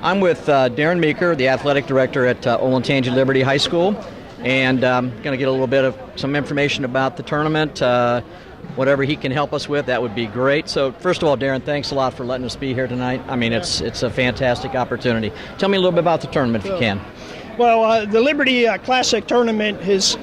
I'm with Darren Meeker, the athletic director at Olentangy Liberty High School, and I'm going to get a little bit of some information about the tournament. Whatever he can help us with, that would be great. So first of all, Darren, thanks a lot for letting us be here tonight. I mean, it's a fantastic opportunity. Tell me a little bit about the tournament if you can. Well, the Liberty Classic tournament has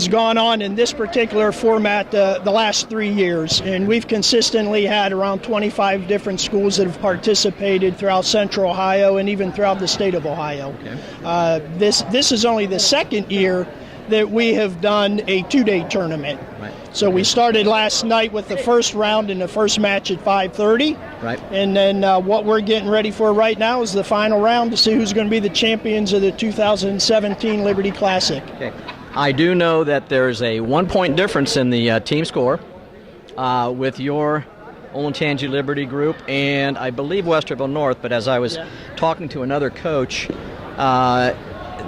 gone on in this particular format the last 3 years, and we've consistently had around 25 different schools that have participated throughout Central Ohio and even throughout the state of Ohio. Okay. This is only the second year that we have done a two-day tournament. Right. So we started last night with the first round and the first match at 5:30. Right. And then what we're getting ready for right now is the final round to see who's going to be the champions of the 2017 Liberty Classic. Okay. I do know that there's a 1-point difference in the team score with your Olentangy Liberty group and I believe Westerville North, but as I was talking to another coach,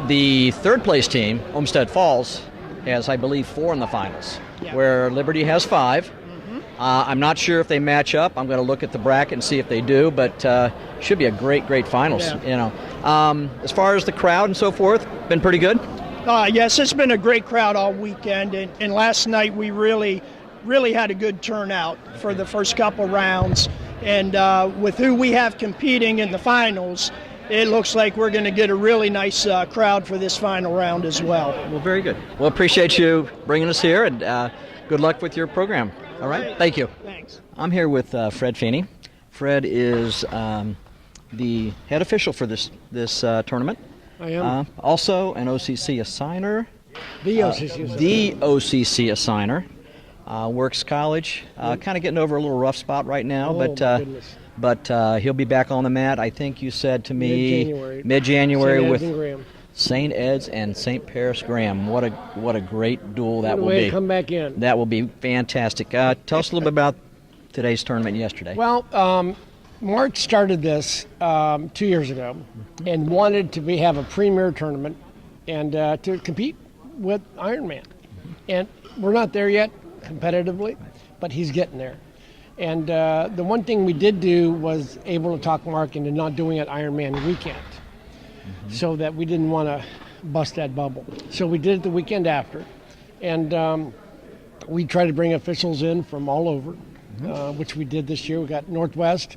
the third place team, Olmsted Falls, has, I believe, 4 in the finals, where Liberty has 5. I'm not sure if they match up. I'm going to look at the bracket and see if they do, but should be a great finals. Yeah. You know, as far as the crowd and so forth, been pretty good. Yes, it's been a great crowd all weekend, and last night we really had a good turnout for the first couple rounds, and with who we have competing in the finals, it looks like we're going to get a really nice crowd for this final round as well. Well, very good. Well, appreciate you bringing us here, and good luck with your program. All right? Thank you. Thanks. I'm here with Fred Feeney. Fred is the head official for this tournament. I am. Also an OCC assigner. The OCC assigner. Works college. Kind of getting over a little rough spot right now, but he'll be back on the mat, I think you said to me, mid-January with St. Ed's and St. Paris Graham. What a great duel that will be. Come back in. That will be fantastic. Tell us a little bit about today's tournament yesterday. Well, Mark started this 2 years ago and wanted to have a premier tournament and to compete with Ironman. And we're not there yet competitively, but he's getting there. And the one thing we did do was able to talk Mark into not doing an Ironman weekend, so that we didn't want to bust that bubble. So we did it the weekend after, and we tried to bring officials in from all over, which we did this year. We got Northwest,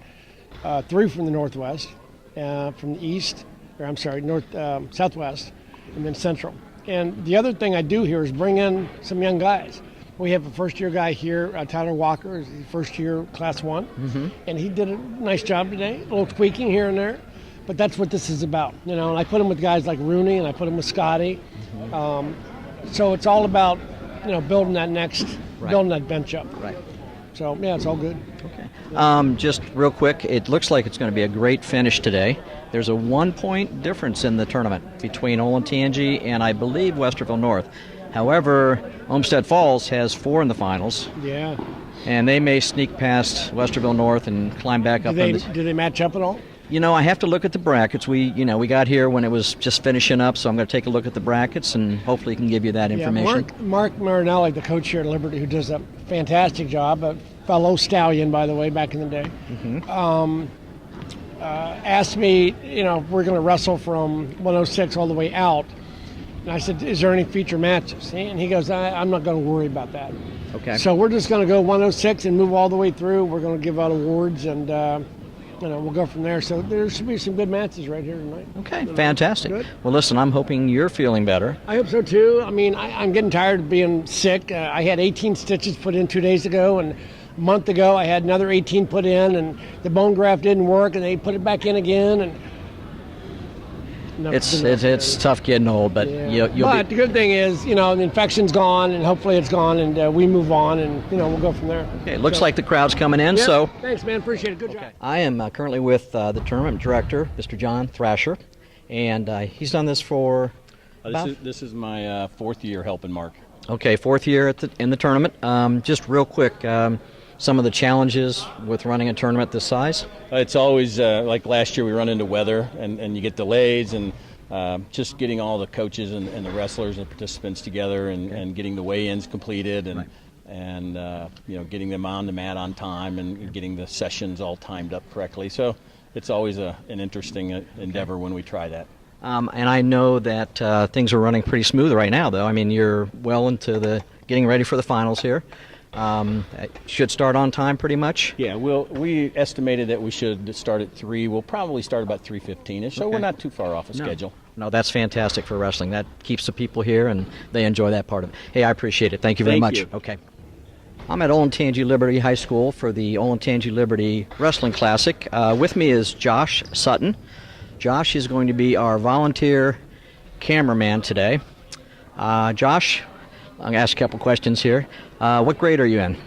3 from the Northwest, from the East, or I'm sorry, Southwest, and then Central. And the other thing I do here is bring in some young guys. We have a first-year guy here, Tyler Walker, is the first-year Class 1, and he did a nice job today, a little tweaking here and there, but that's what this is about, you know. And I put him with guys like Rooney, and I put him with Scotty. So it's all about, you know, building that building that bench up. Right. So, yeah, it's all good. Okay. Just real quick, it looks like it's going to be a great finish today. There's a 1-point difference in the tournament between Olentangy and I believe Westerville North. However, Olmsted Falls has 4 in the finals. Yeah. And they may sneak past Westerville North and climb back up. Do they match up at all? You know, I have to look at the brackets. We got here when it was just finishing up, so I'm going to take a look at the brackets and hopefully can give you that information. Mark Marinelli, the coach here at Liberty, who does a fantastic job, a fellow stallion, by the way, back in the day, asked me, you know, if we're going to wrestle from 106 all the way out. And I said, is there any feature matches? And he goes, I'm not going to worry about that. Okay. So we're just going to go 106 and move all the way through. We're going to give out awards, and you know, we'll go from there. So there should be some good matches right here tonight. Okay, fantastic. Good. Well, listen, I'm hoping you're feeling better. I hope so, too. I mean, I'm getting tired of being sick. I had 18 stitches put in 2 days ago, and a month ago I had another 18 put in, and the bone graft didn't work, and they put it back in again. And it's tough getting old, but the good thing is, you know, the infection's gone, and hopefully it's gone, and we move on, and you know, we'll go from there. Okay, it looks like the crowd's coming in. Yeah, so thanks, man. Appreciate it. Good job. I am currently with the tournament director, Mr. John Thrasher, and he's done this for. This is my 4th year helping Mark. Okay, 4th year in the tournament. Just real quick. Some of the challenges with running a tournament this size? It's always, like last year we run into weather and you get delays, and just getting all the coaches and the wrestlers and participants together and getting the weigh-ins completed and you know, getting them on the mat on time and getting the sessions all timed up correctly. So it's always an interesting endeavor when we try that. And I know that things are running pretty smooth right now, though. I mean, you're well into the getting ready for the finals here. Should start on time pretty much? Yeah, we estimated that we should start at 3. We'll probably start about 3:15ish, so we're not too far off schedule. No, that's fantastic for wrestling. That keeps the people here, and they enjoy that part of it. Hey, I appreciate it. Thank you very much. You. Okay. I'm at Olentangy Liberty High School for the Olentangy Liberty Wrestling Classic. With me is Josh Sutton. Josh is going to be our volunteer cameraman today. Josh, I'm going to ask a couple questions here. What grade are you in?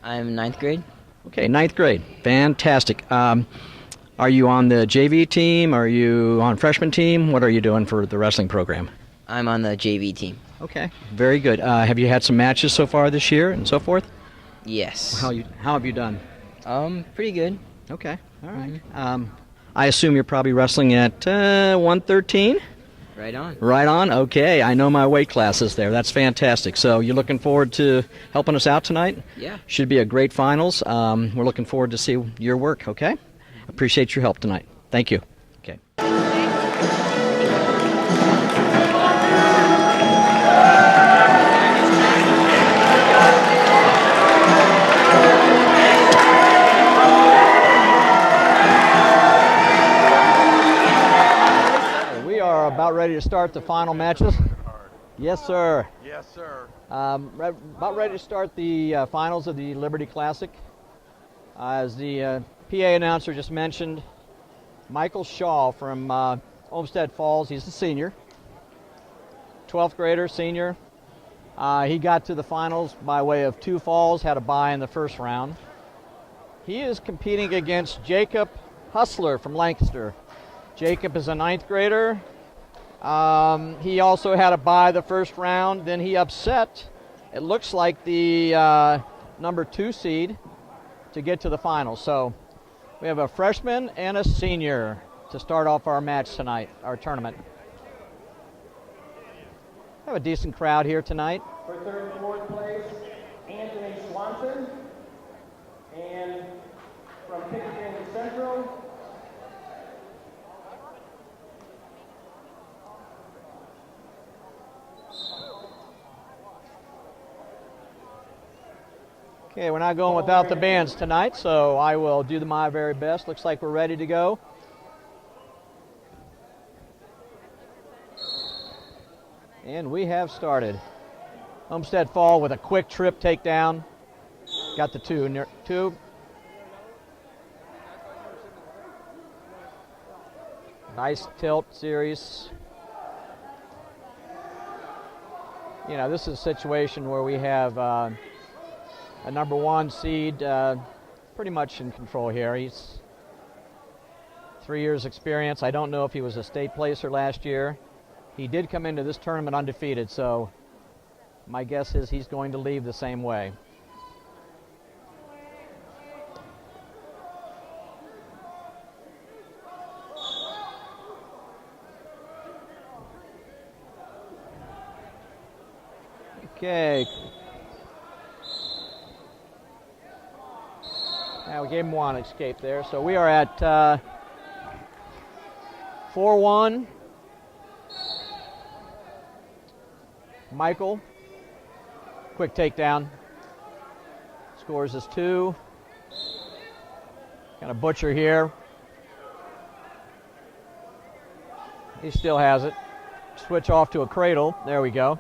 I'm 9th grade. Okay, 9th grade. Fantastic. Are you on the JV team? Are you on freshman team? What are you doing for the wrestling program? I'm on the JV team. Okay, very good. Have you had some matches so far this year and so forth? Yes. How have you done? Pretty good. Okay, all right. I assume you're probably wrestling at 113? Right on. Right on? Okay, I know my weight classes there. That's fantastic. So you're looking forward to helping us out tonight? Yeah. Should be a great finals. We're looking forward to see your work, okay? Appreciate your help tonight. Thank you. Okay. About ready to start the final matches? Yes, sir. Yes, sir. About ready to start the finals of the Liberty Classic. As the PA announcer just mentioned, Michael Shaw from Olmsted Falls, he's a senior. 12th grader, senior. He got to the finals by way of 2 falls, had a bye in the first round. He is competing against Jacob Hustler from Lancaster. Jacob is a 9th grader. He also had a bye the first round. Then he upset, it looks like, the number 2 seed to get to the finals. So we have a freshman and a senior to start off our match tonight, our tournament. We have a decent crowd here tonight. For 3rd and 4th place, Anthony Swanson. And Okay, we're not going without the bands tonight, so I will do my very best. Looks like we're ready to go. And we have started. Homestead Fall with a quick trip takedown. Got the two. Nice tilt series. You know, this is a situation where we have a number 1 seed pretty much in control here. He's 3 years experience. I don't know if he was a state placer last year. He did come into this tournament undefeated, so my guess is he's going to leave the same way. Okay. Now we gave him 1 escape there, so we are at 4-1. Michael, quick takedown. Scores is 2. Got a butcher here. He still has it. Switch off to a cradle. There we go.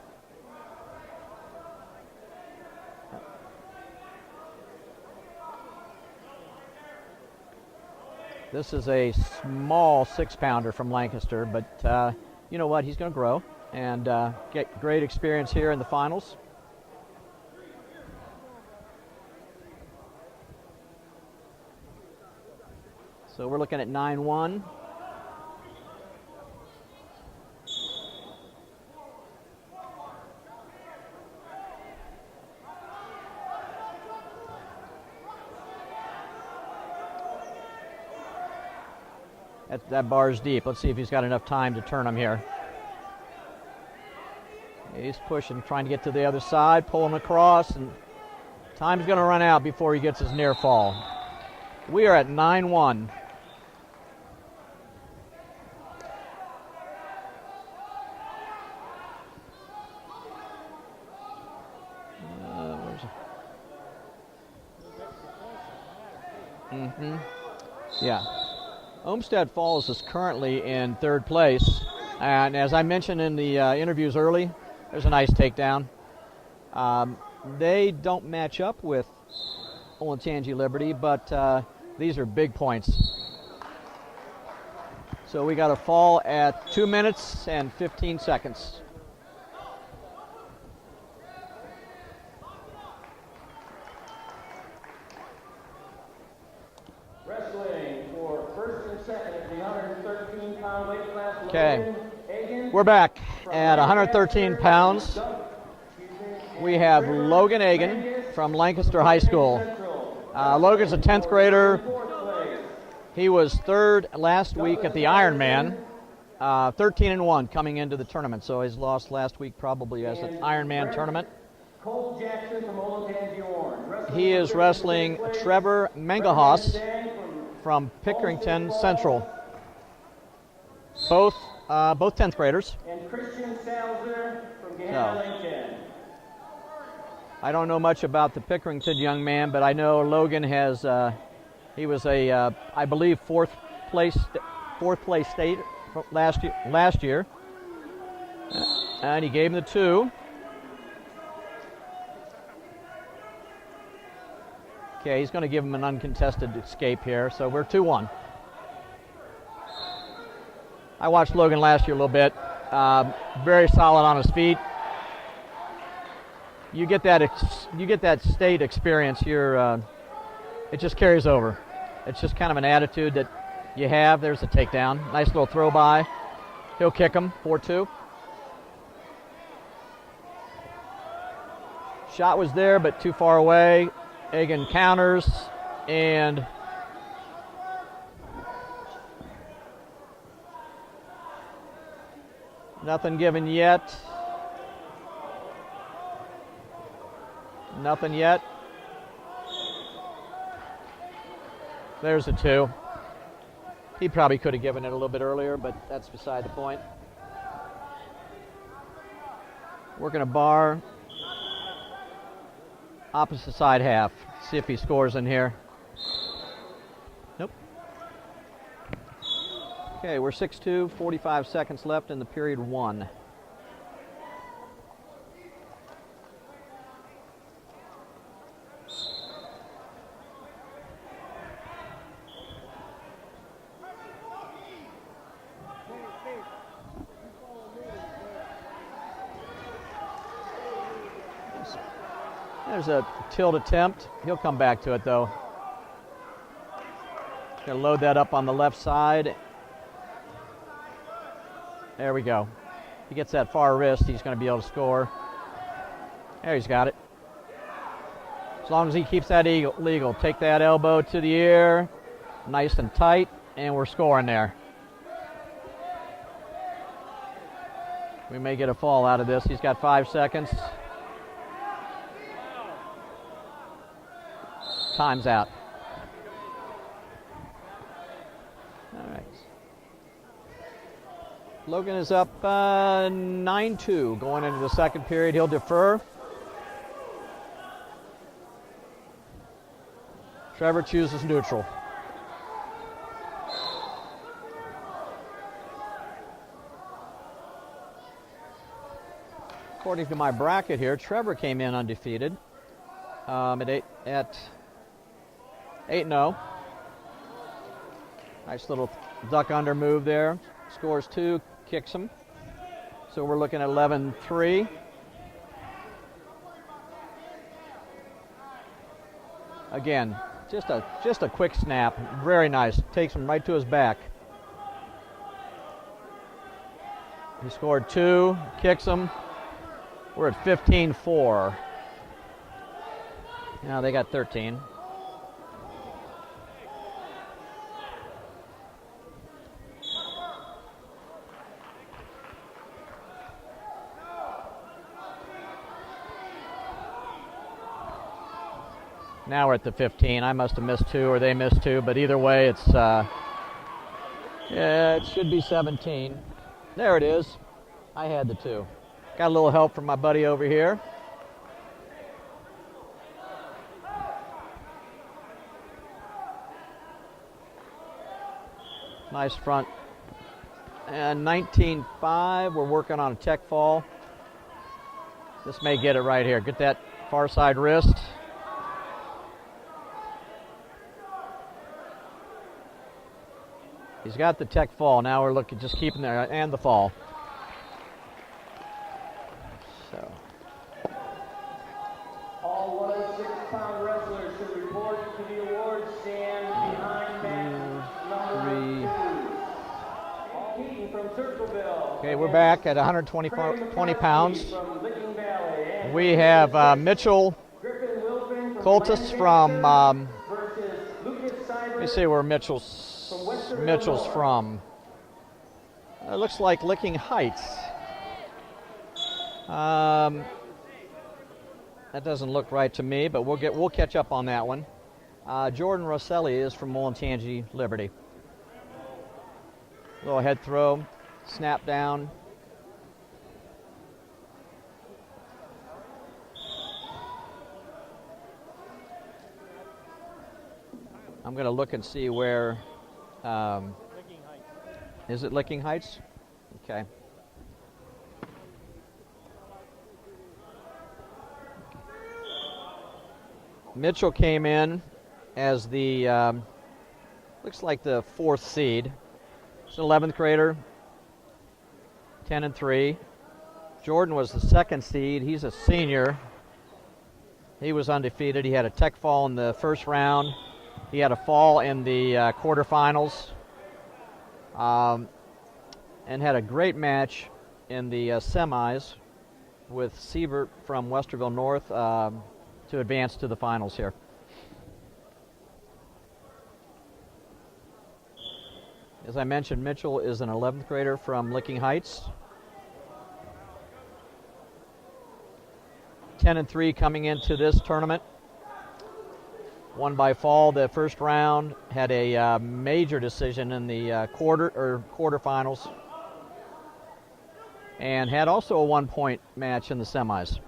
This is a small 6-pounder from Lancaster, but you know what? He's going to grow and get great experience here in the finals. So we're looking at 9-1. That bar's deep. Let's see if he's got enough time to turn him here. He's pushing, trying to get to the other side, pulling across, and time's going to run out before he gets his near fall. We are at 9-1. Yeah. Olmsted Falls is currently in 3rd place, and as I mentioned in the interviews early, there's a nice takedown. They don't match up with Olentangy Liberty, but these are big points. So we got a fall at 2 minutes and 15 seconds. Okay, we're back at 113 pounds. We have Logan Agan from Lancaster High School. Logan's a 10th grader. He was 3rd last week at the Ironman, 13-1 coming into the tournament. So he's lost last week probably as an Ironman tournament. He is wrestling Trevor Mengahas from Pickerington Central. Both 10th graders. And Christian Salzer from Lincoln. I don't know much about the Pickerington young man, but I know Logan has. He was a, I believe, fourth place state last year, and he gave him the 2. Okay, he's going to give him an uncontested escape here, so we're 2-1. I watched Logan last year a little bit. Very solid on his feet. You get that state experience. It just carries over. It's just kind of an attitude that you have. There's a takedown. Nice little throw by. He'll kick him. 4-2. Shot was there, but too far away. Agan counters and. Nothing given yet. Nothing yet. There's a 2. He probably could have given it a little bit earlier, but that's beside the point. Working a bar. opposite side half. See if he scores in here. Nope. Okay, we're 6-2, 45 seconds left in the period 1. There's a tilt attempt. He'll come back to it though. Gonna load that up on the left side. There we go. He gets that far wrist, he's gonna be able to score. There, he's got it. As long as he keeps that legal. Take that elbow to the ear, nice and tight, and we're scoring there. We may get a fall out of this. He's got 5 seconds. Time's out. All right. Logan is up 9-2 going into the second period. He'll defer. Trevor chooses neutral. According to my bracket here, Trevor came in undefeated at 8-0. Nice little duck under move there. Scores 2, kicks him. So we're looking at 11-3. Again, just a quick snap. Very nice. Takes him right to his back. He scored 2, kicks him. We're at 15-4. Now they got 13. Now we're at the 15. I must have missed 2 or they missed 2, but either way, it's yeah, it should be 17. There it is. I had the 2. Got a little help from my buddy over here. Nice front. And 19-5, we're working on a tech fall. This may get it right here. Get that far side wrist. He's got the tech fall. Now we're looking, just keeping there, and the fall. So. All 106-pound wrestlers who report to the award stand behind match number 2. All heating from Circleville. Okay, we're back at 120 pounds. We have Mitchell Coltis from, let me see where Mitchell's from. It looks like Licking Heights. That doesn't look right to me, but we'll catch up on that one. Jordan Rosselli is from Olentangy Liberty. Little head throw, snap down. I'm going to look and see where. Is it Licking Heights? Okay. Mitchell came in as the, looks like the 4th seed. It's an 11th grader, 10-3. Jordan was the 2nd seed. He's a senior. He was undefeated. He had a tech fall in the first round. He had a fall in the quarterfinals, and had a great match in the semis with Siebert from Westerville North to advance to the finals here. As I mentioned, Mitchell is an 11th grader from Licking Heights. 10-3 coming into this tournament. Won by fall the first round, had a major decision in the quarterfinals, and had also a 1-point match in the semis.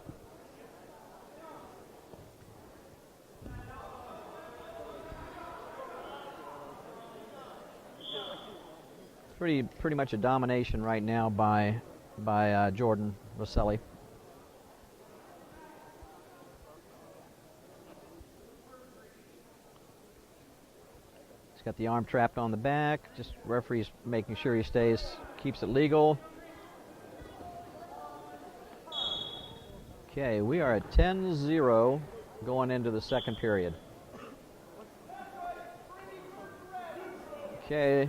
pretty much a domination right now by Jordan Rosselli. He's got the arm trapped on the back. Just referee's making sure he keeps it legal. Okay, we are at 10-0 going into the second period. Okay.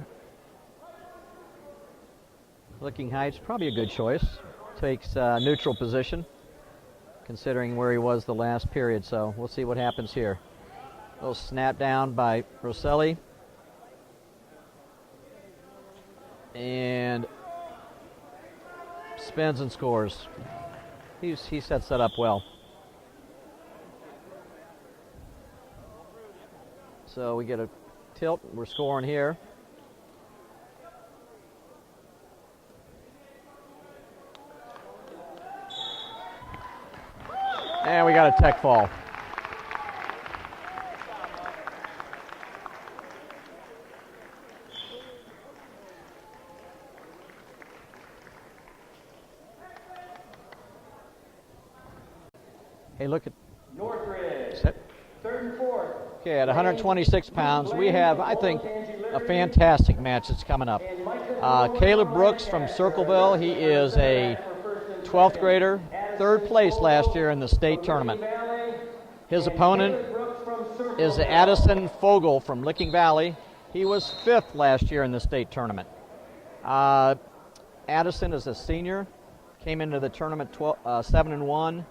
Licking Heights, probably a good choice. Takes neutral position, considering where he was the last period. So we'll see what happens here. A little snap down by Rosselli. And spins and scores. He sets that up well. So we get a tilt. We're scoring here. And we got a tech fall. Hey, look at Northridge, set. third and fourth. Okay, at 126 pounds, we have, I think, a fantastic match that's coming up. Caleb Brooks from Circleville, he is a 12th grader, third place last year in the state tournament. His opponent is Addison Fogel from Licking Valley. He was 5th last year in the state tournament. Addison is a senior, came into the tournament 7-1.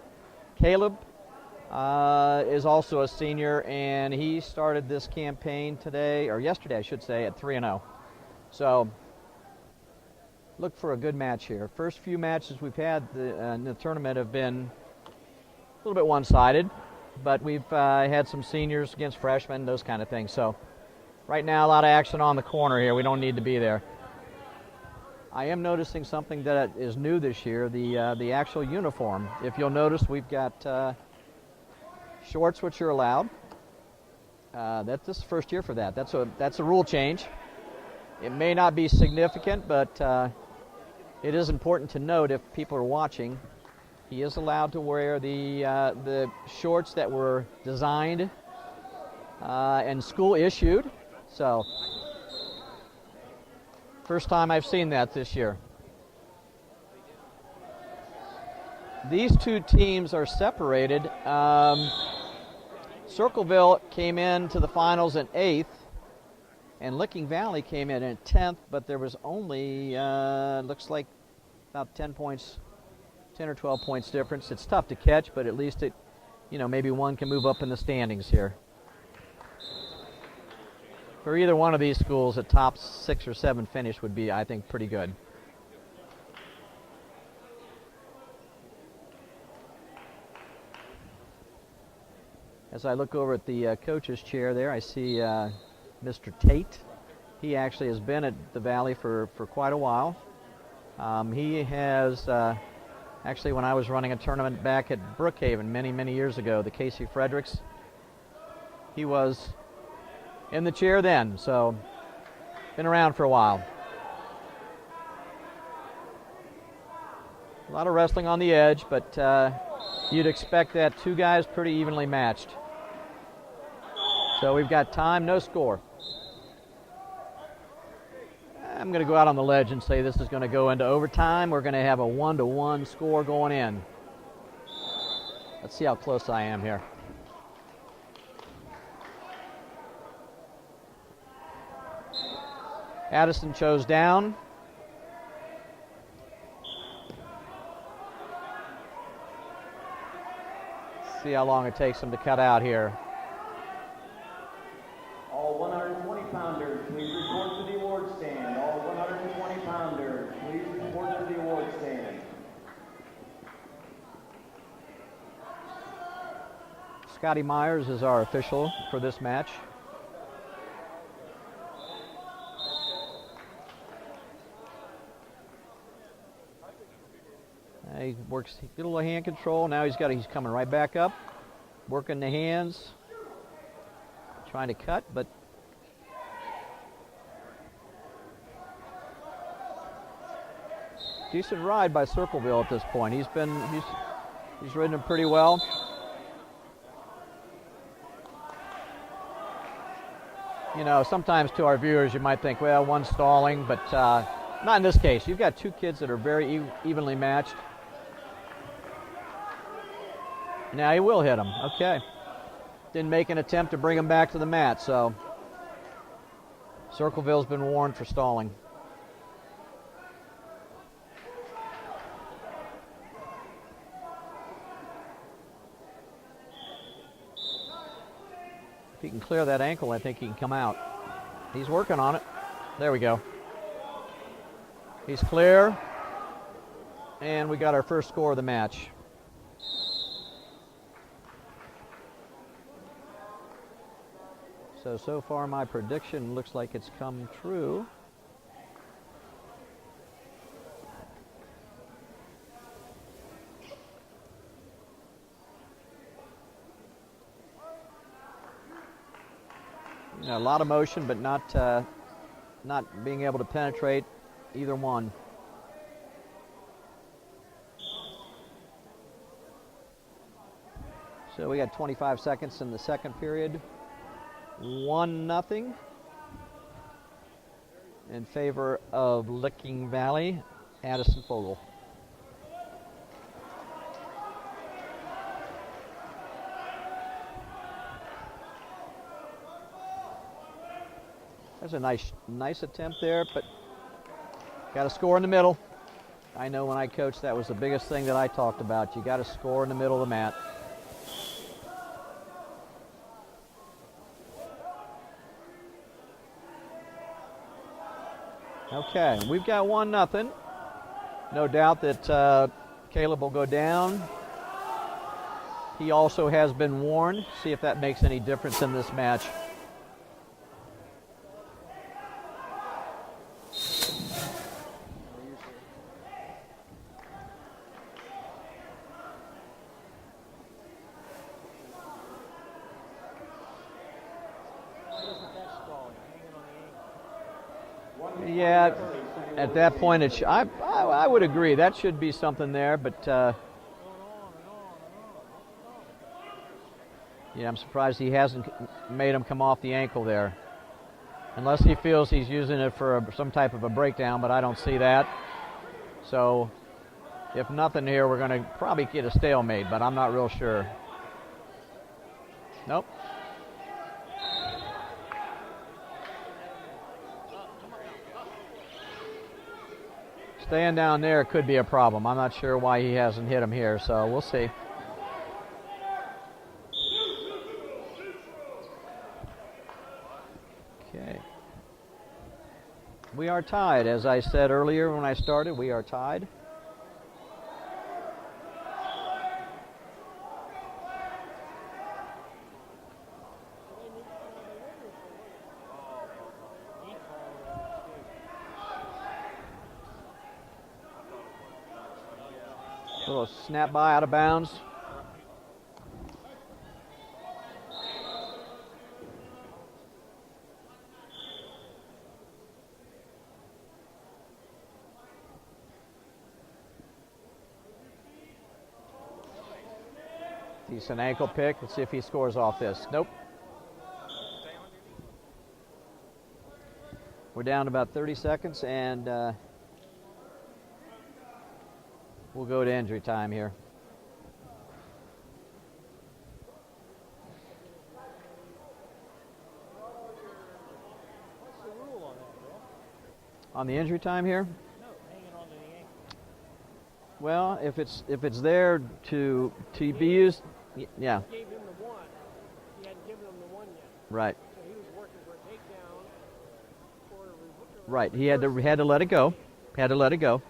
Caleb is also a senior, and he started this campaign today, or yesterday I should say, at 3-0. So look for a good match here. First few matches we've had in the tournament have been a little bit one-sided, but we've had some seniors against freshmen, those kind of things. So right now a lot of action on the corner here. We don't need to be there. I am noticing something that is new this year, the actual uniform. If you'll notice, we've got shorts, which are allowed. This is the first year for that. That's a rule change. It may not be significant, but it is important to note if people are watching. He is allowed to wear the shorts that were designed and school issued. So first time I've seen that this year. These two teams are separated. Circleville came into the finals in 8th, and Licking Valley came in at 10th, but there was only, looks like about 10 or 12 points difference. It's tough to catch, but at least it, maybe one can move up in the standings here. For either one of these schools, a top 6 or 7 finish would be, I think, pretty good. As I look over at the coach's chair there, I see Mr. Tate. He actually has been at the Valley for quite a while. He has, actually when I was running a tournament back at Brookhaven many years ago, the Casey Fredericks, he was in the chair then, so been around for a while. A lot of wrestling on the edge, but you'd expect that two guys pretty evenly matched. So we've got time, no score. I'm going to go out on the ledge and say this is going to go into overtime. We're going to have a 1-1 score going in. Let's see how close I am here. Addison chose down. See how long it takes him to cut out here. All 120-pounders, please report to the award stand. All 120-pounders, please report to the award stand. Scotty Myers is our official for this match. He works, he did a little hand control. Now he's coming right back up, working the hands, trying to cut, but decent ride by Circleville at this point. He's ridden him pretty well. You know, sometimes to our viewers you might think, well, one's stalling, but not in this case. You've got two kids that are very evenly matched. Now he will hit him. Okay. Didn't make an attempt to bring him back to the mat, so Circleville's been warned for stalling. If he can clear that ankle, I think he can come out. He's working on it. There we go. He's clear. And we got our first score of the match. So far my prediction looks like it's come true. You know, a lot of motion, but not being able to penetrate either one. So we got 25 seconds in the second period. 1-0 in favor of Licking Valley, Addison Fogel. There's a nice attempt there, but got to score in the middle. I know when I coached, that was the biggest thing that I talked about. You got to score in the middle of the mat. Okay, we've got 1-0. No doubt that Caleb will go down. He also has been warned. See if that makes any difference in this match. Yeah, at that point, I would agree. That should be something there, but yeah, I'm surprised he hasn't made him come off the ankle there. Unless he feels he's using it for some type of a breakdown, but I don't see that. So, if nothing here, we're going to probably get a stalemate, but I'm not real sure. Nope. Staying down there could be a problem. I'm not sure why he hasn't hit him here, so we'll see. Okay. We are tied. As I said earlier when I started, we are tied. Little snap by out of bounds. Decent ankle pick. Let's see if he scores off this. Nope. We're down to about 30 seconds, and we'll go to injury time here. What's the rule on that, bro? On the injury time here? No, hanging on to the ankle. Well, if it's there to be used, yeah. Gave him the one. He hadn't given him the one yet. Right. So he was working for a takedown. Right. He had to let it go. Had to let it go.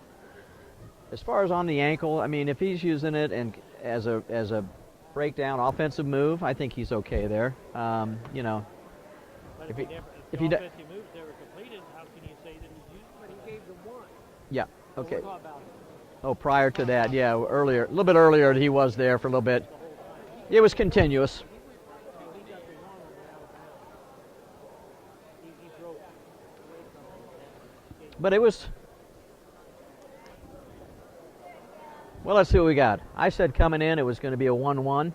As far as on the ankle, I mean, if he's using it and as a breakdown offensive move, I think he's okay there. You know, But if if he the offensive moves never completed, how can you say that he's used? But he gave them one. yeah, So okay. we're talking about Oh, prior to that, yeah, earlier, a little bit earlier, he was there for a little bit. It was continuous. he got the one out of bounds. He broke away from him. But it was Well, let's see what we got. I said coming in it was going to be a 1-1.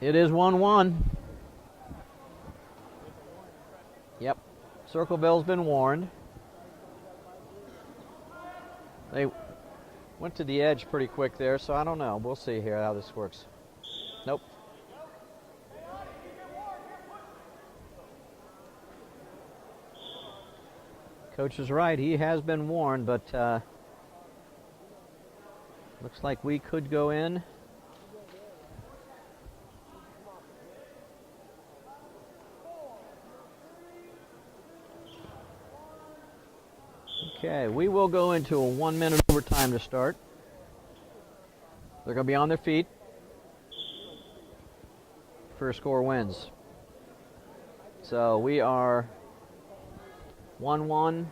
It is 1-1. Yep. Circleville's been warned. They went to the edge pretty quick there, so I don't know. We'll see here how this works. Nope. Coach is right. He has been warned, but looks like we could go in. Okay, we will go into a 1-minute overtime to start. They're going to be on their feet. First score wins. So we are 1-1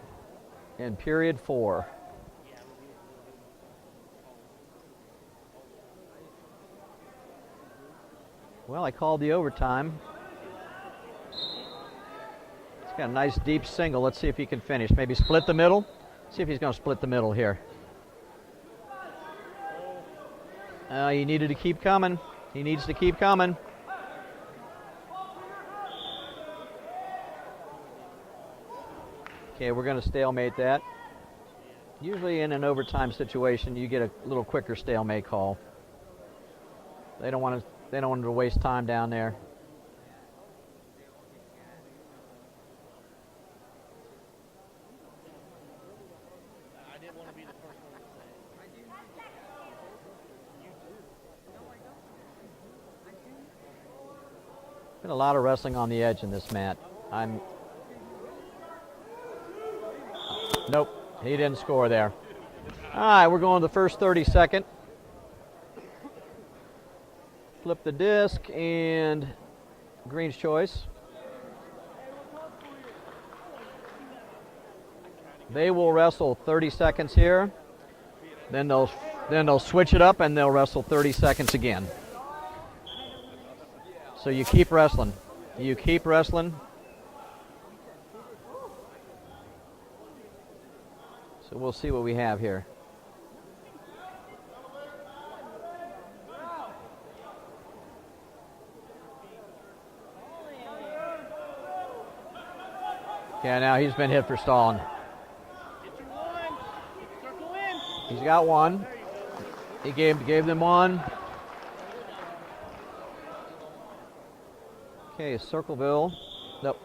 in period 4. Well, I called the overtime. He's got a nice deep single. Let's see if he can finish. Maybe split the middle. See if he's going to split the middle here. He needed to keep coming. He needs to keep coming. Okay, we're going to stalemate that. Usually in an overtime situation, you get a little quicker stalemate call. They don't want to waste time down there. Been a lot of wrestling on the edge in this mat. Nope, he didn't score there. All right, we're going to the first 30-second. Flip the disc and Green's choice. They will wrestle 30 seconds here. Then they'll switch it up and they'll wrestle 30 seconds again. So you keep wrestling. You keep wrestling. So we'll see what we have here. Yeah, now he's been hit for stalling. He's got one. He gave them one. Okay, Circleville. Nope.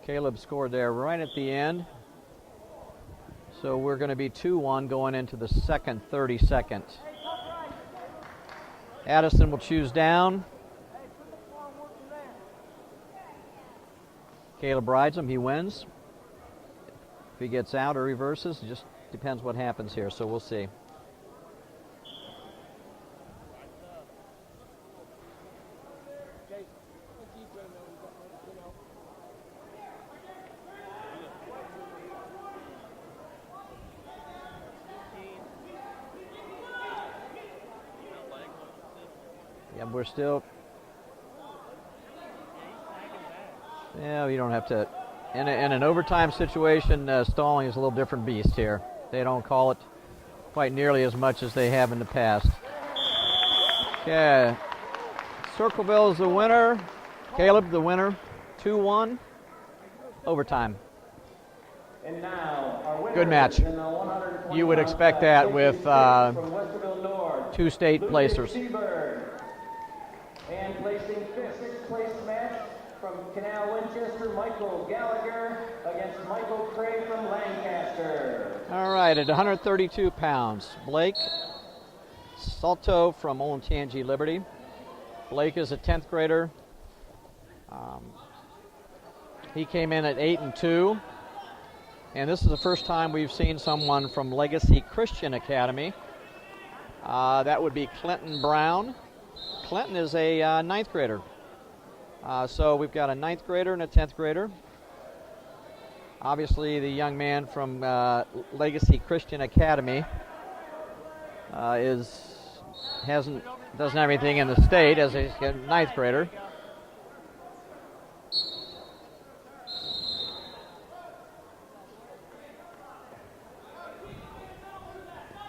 Caleb scored there right at the end. So we're going to be 2-1 going into the second 30-second. Addison will choose down. Caleb rides him, he wins. If he gets out or reverses, it just depends what happens here, so we'll see. Yeah, we're still... Yeah, you don't have to. In an overtime situation, stalling is a little different beast here. They don't call it quite nearly as much as they have in the past. Okay, Circleville is the winner. Caleb, the winner. 2-1. Overtime. And now, our winner good match. in the 120 You would expect that with from Westerville North, two state Lucas placers. Seaberg. And placing fifth, sixth place match from Canal Winchester, Michael Gallagher against Michael Craig from Lancaster. All right, at 132 pounds, Blake Salto from Olentangy Liberty. Blake is a 10th grader. He came in at 8-2. And this is the first time we've seen someone from Legacy Christian Academy. That would be Clinton Brown. Clinton is a 9th grader. So we've got a 9th grader and a 10th grader. Obviously, the young man from Legacy Christian Academy doesn't have anything in the state as a 9th grader.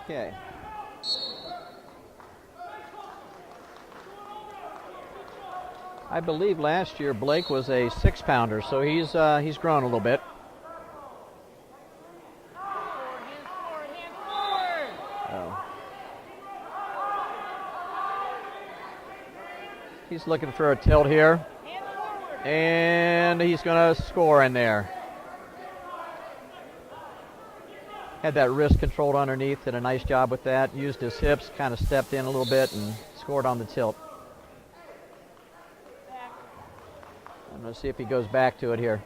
Okay. I believe last year Blake was a 6-pounder, so he's grown a little bit. Oh. He's looking for a tilt here, and he's going to score in there. Had that wrist controlled underneath, did a nice job with that. Used his hips, kind of stepped in a little bit and scored on the tilt. I'm going to see if he goes back to it here.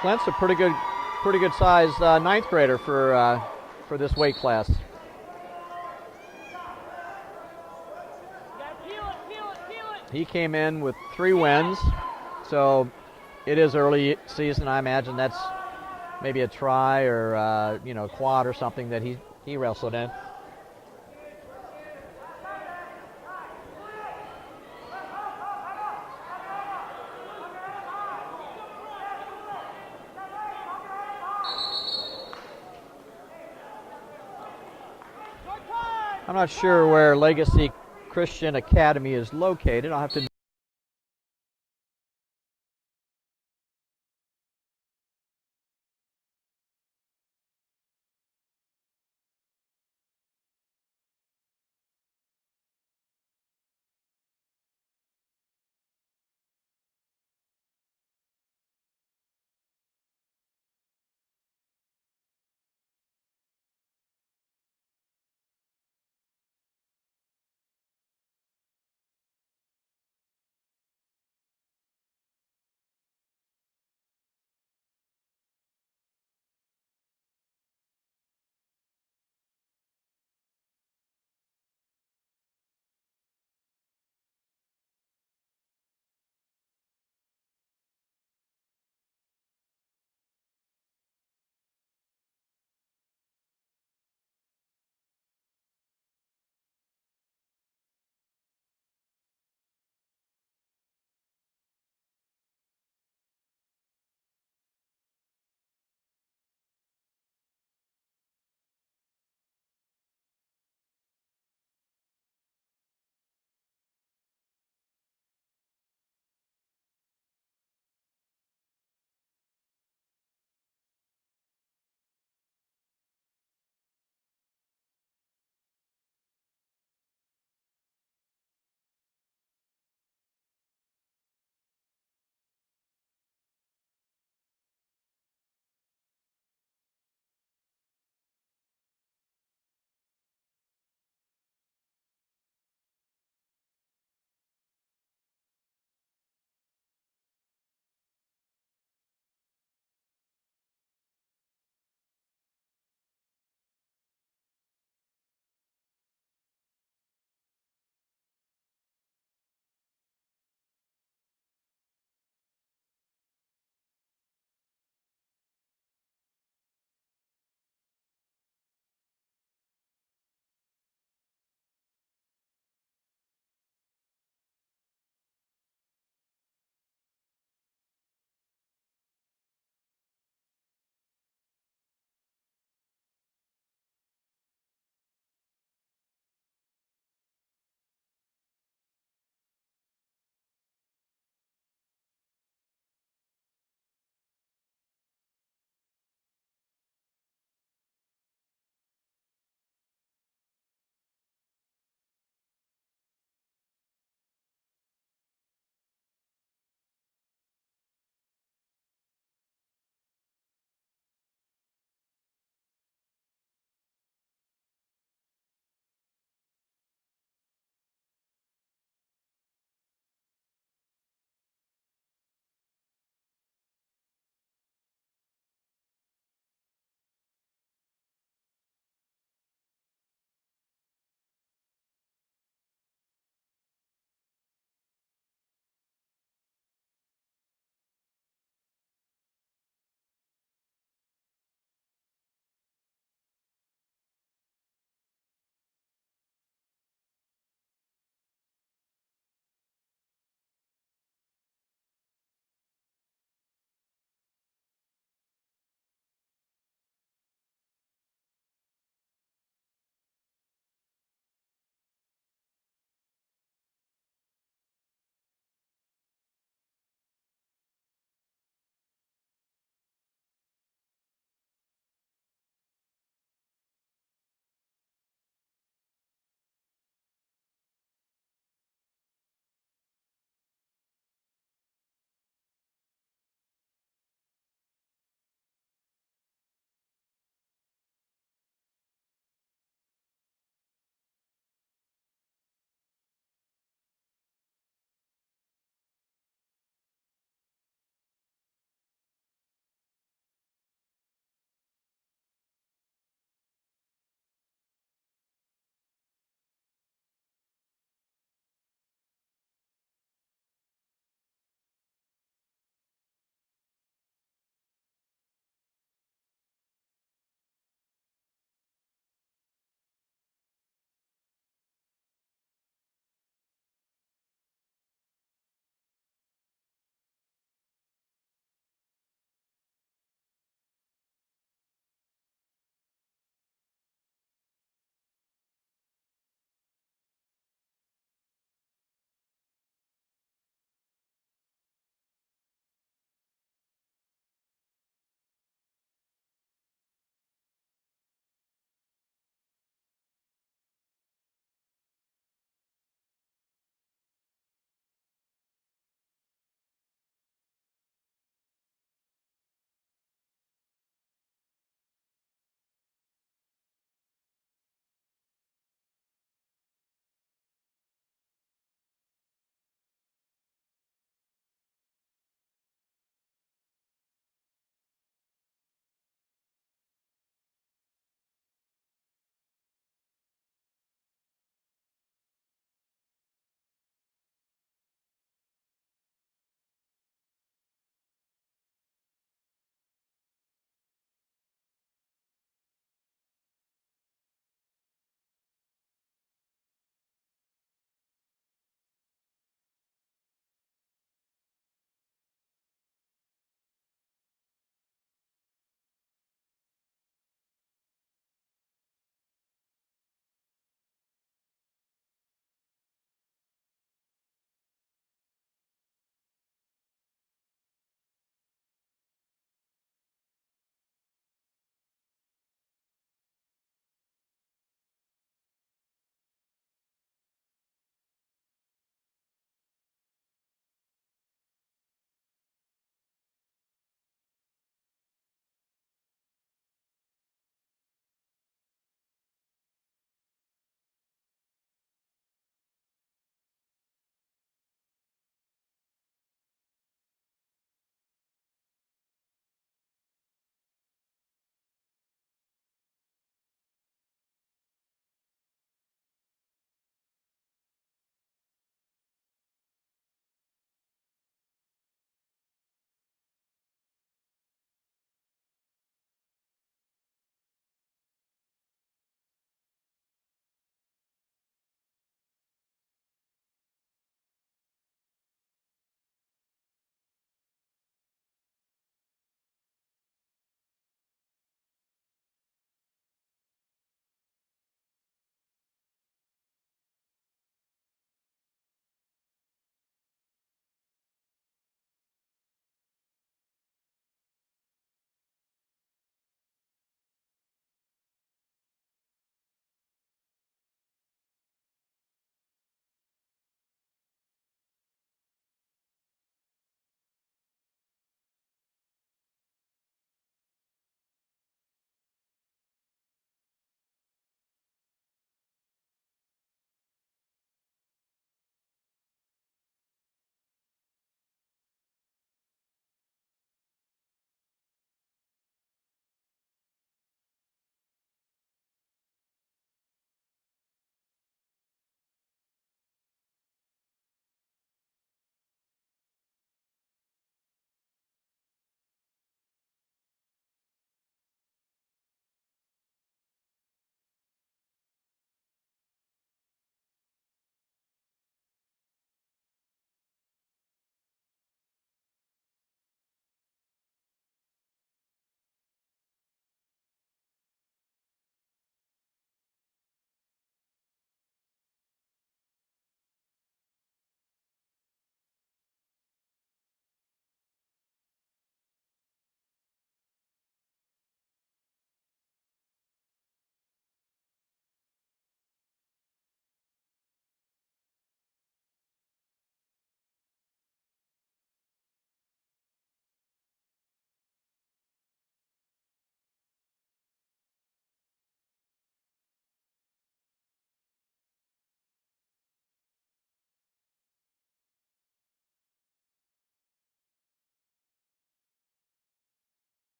Clint's a pretty good size ninth grader for this weight class. He came in with 3 wins, so it is early season. I imagine that's maybe a try or quad or something that he wrestled in. I'm not sure where Legacy Christian Academy is located. I'll have to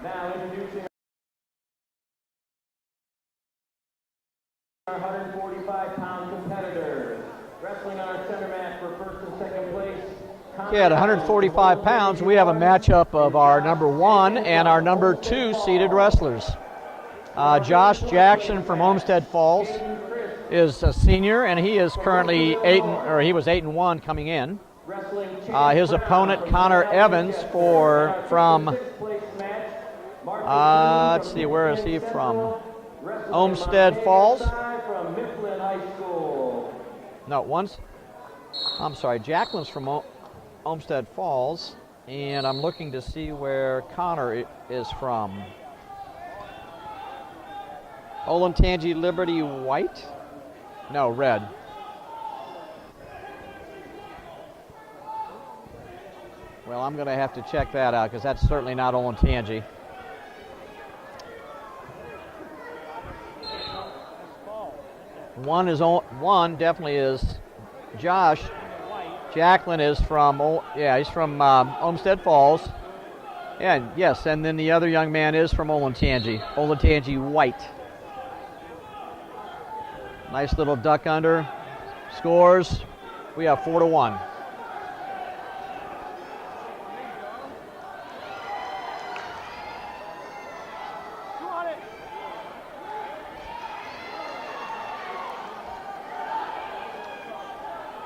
Now introducing our 145-pound competitors. Wrestling on our center mat for first and second place. Okay, at 145 pounds, we have a matchup of our number 1 and our number 2 seeded wrestlers. Josh Jackson from Olmsted Falls is a senior, and he is currently he was 8-1 coming in. His opponent, Connor Evans, from let's see, where is he from? Olmsted Falls. No, I'm sorry, Jacqueline's from Olmsted Falls, and I'm looking to see where Connor is from. Olentangy Liberty White? No, red. Well, I'm going to have to check that out because that's certainly not Olentangy. One definitely is Josh. Jacqueline is from, he's from Olmsted Falls. And yes, and then the other young man is from Olentangy White. Nice little duck under. Scores, we have 4-1.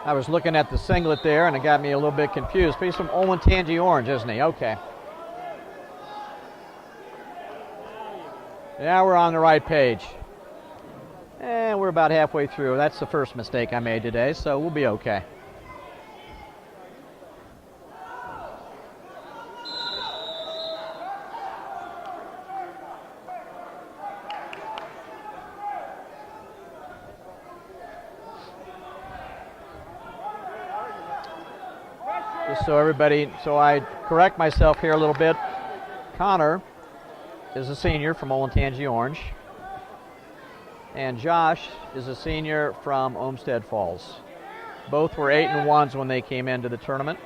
I was looking at the singlet there, and it got me a little bit confused. But he's from Olentangy Orange, isn't he? Okay. Yeah, we're on the right page. And we're about halfway through. That's the first mistake I made today, so we'll be okay. So I correct myself here a little bit. Connor is a senior from Olentangy Orange, and Josh is a senior from Olmsted Falls. Both were 8-1s when they came into the tournament.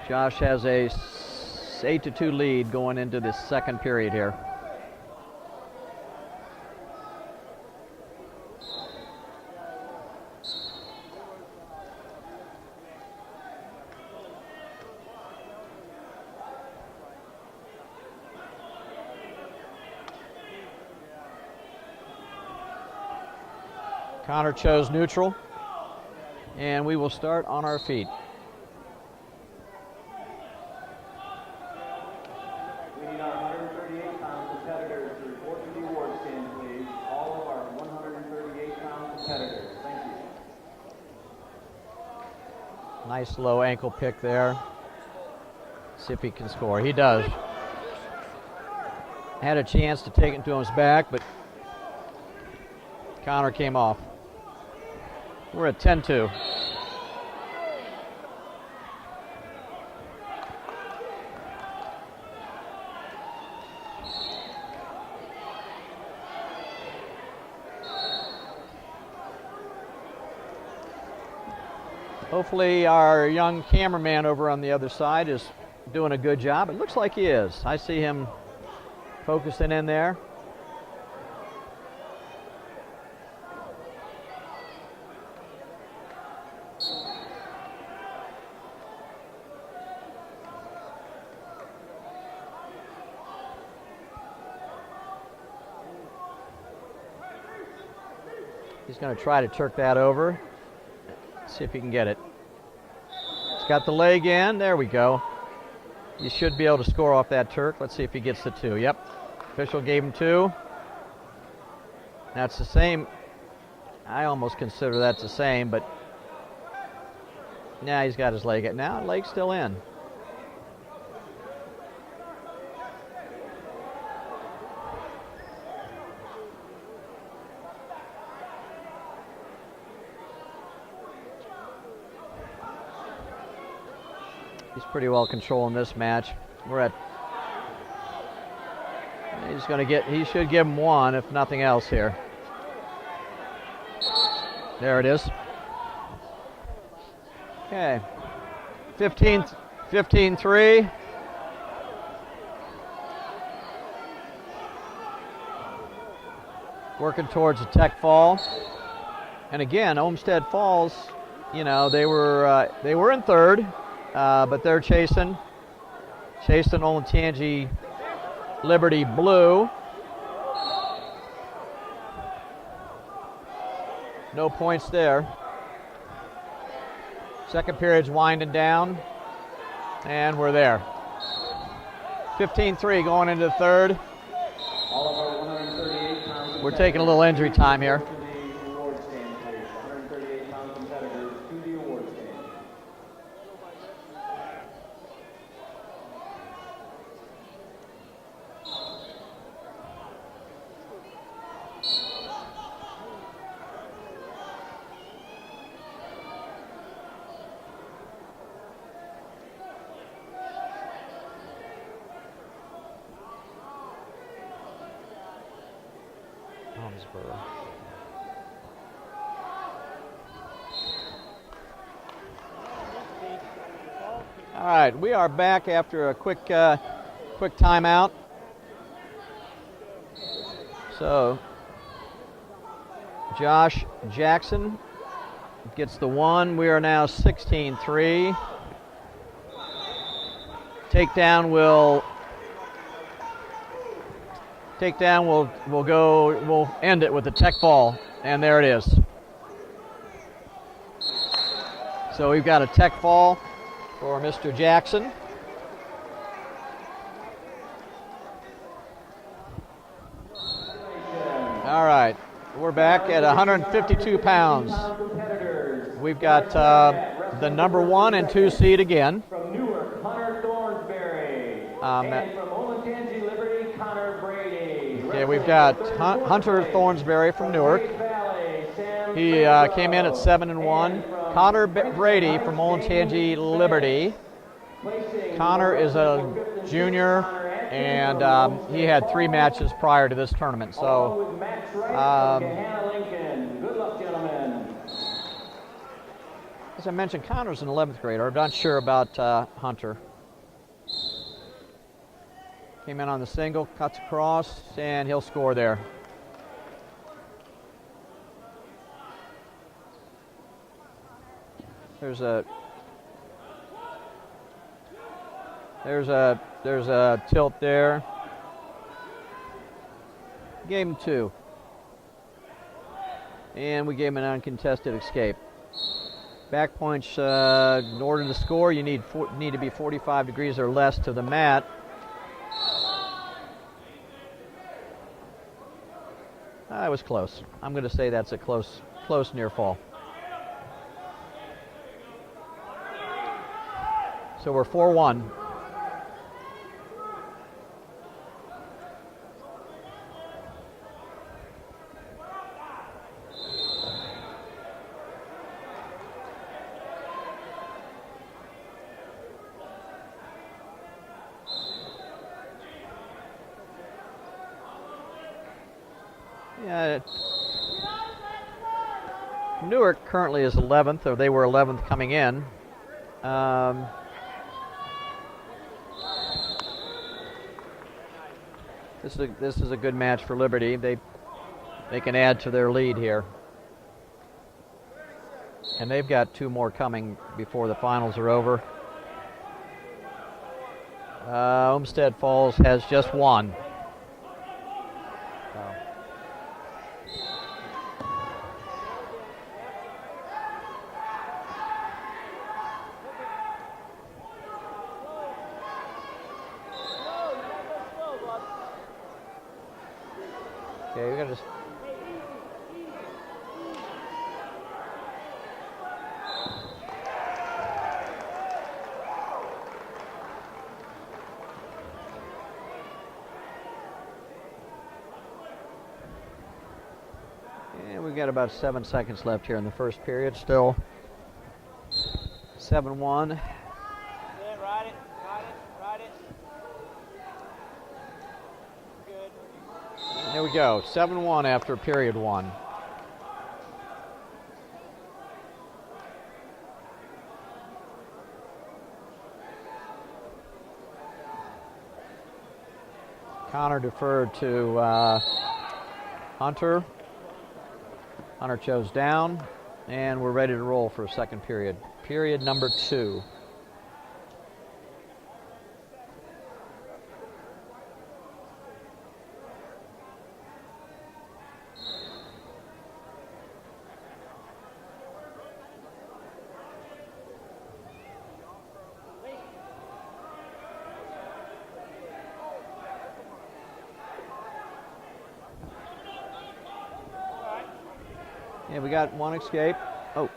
Josh has a 8-2 lead going into this second period here. Connor chose neutral, and we will start on our feet. We need our 138-pound competitors to report to the award stand, please. All of our 138-pound competitors. Thank you. Nice low ankle pick there. See if he can score. He does. Had a chance to take it to his back, but Connor came off. We're at 10-2. Hopefully our young cameraman over on the other side is doing a good job. It looks like he is. I see him focusing in there. He's going to try to turk that over. See if he can get it. He's got the leg in. There we go. He should be able to score off that Turk. Let's see if he gets the 2. Yep. Official gave him 2. That's the same. I almost consider that's the same, but now he's got his leg in. Now leg's still in. He's pretty well controlling this match. We're at. He should give him 1, if nothing else here. There it is. Okay. 15 15-3. Working towards a tech fall. And again, Olmsted Falls, you know, they were in third, but they're chasing Olentangy Liberty blue. No points there. Second period's winding down, and we're there. 15-3 going into the third. We're taking a little injury time here. All right, we are back after a quick timeout. So, Josh Jackson gets the one. We are now 16-3. Takedown we'll end it with a tech fall, and there it is. So we've got a tech fall for Mr. Jackson. All right, we're back at 152 pounds. We've got the number 1 and 2 seed again. From Newark, Hunter Thornsberry. And from Olentangy Liberty, Connor Brady. Okay, we've got Hunter Thornsberry from Newark. He came in at 7-1. Connor Brady from Olentangy Liberty. Connor is a junior, and he had 3 matches prior to this tournament. So, as I mentioned, Connor's an 11th grader. I'm not sure about Hunter. Came in on the single, cuts across, and he'll score there. There's a tilt there. Gave him 2. And we gave him an uncontested escape. Back points, in order to score, you need to be 45 degrees or less to the mat. It was close. I'm going to say that's a close near fall. So we're 4-1. Yeah, Newark currently is 11th, or they were 11th coming in. This is a good match for Liberty. They can add to their lead here. And they've got 2 more coming before the finals are over. Olmsted Falls has just 1. Okay, we gotta just. And we've got about 7 seconds left here in the first period. Still 7-1. Yeah, ride it. Good. There we go, 7-1 after period 1. Connor deferred to Hunter. Hunter chose down, and we're ready to roll for a second period. Period number 2. Yeah, we got one escape. Oh.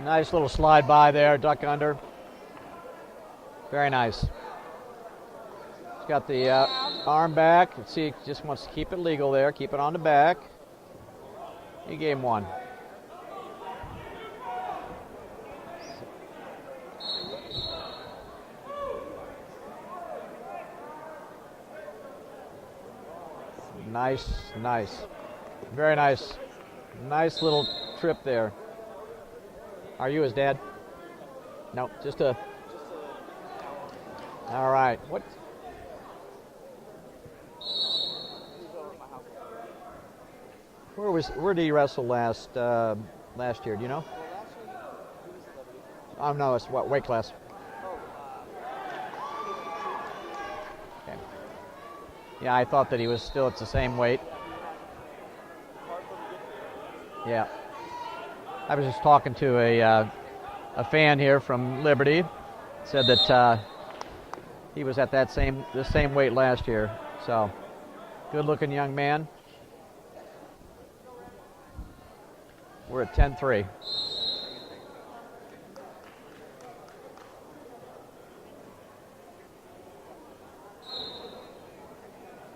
Nice little slide by there, duck under. Very nice. He's got the arm back. Let's see, he just wants to keep it legal there, keep it on the back. He gave him one. Nice, nice. Very nice. Nice little trip there. Are you his dad? No, just a... All right. What? Where did he wrestle last year? Do you know? Oh no, it's what weight class? Okay. Yeah, I thought that he was still at the same weight. Yeah. I was just talking to a fan here from Liberty. Said that he was at the same weight last year. So, good-looking young man. We're at 10-3.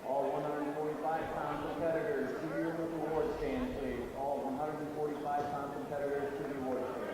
All 145-pound competitors to your award stand, please. All 145-pound competitors to the award stand.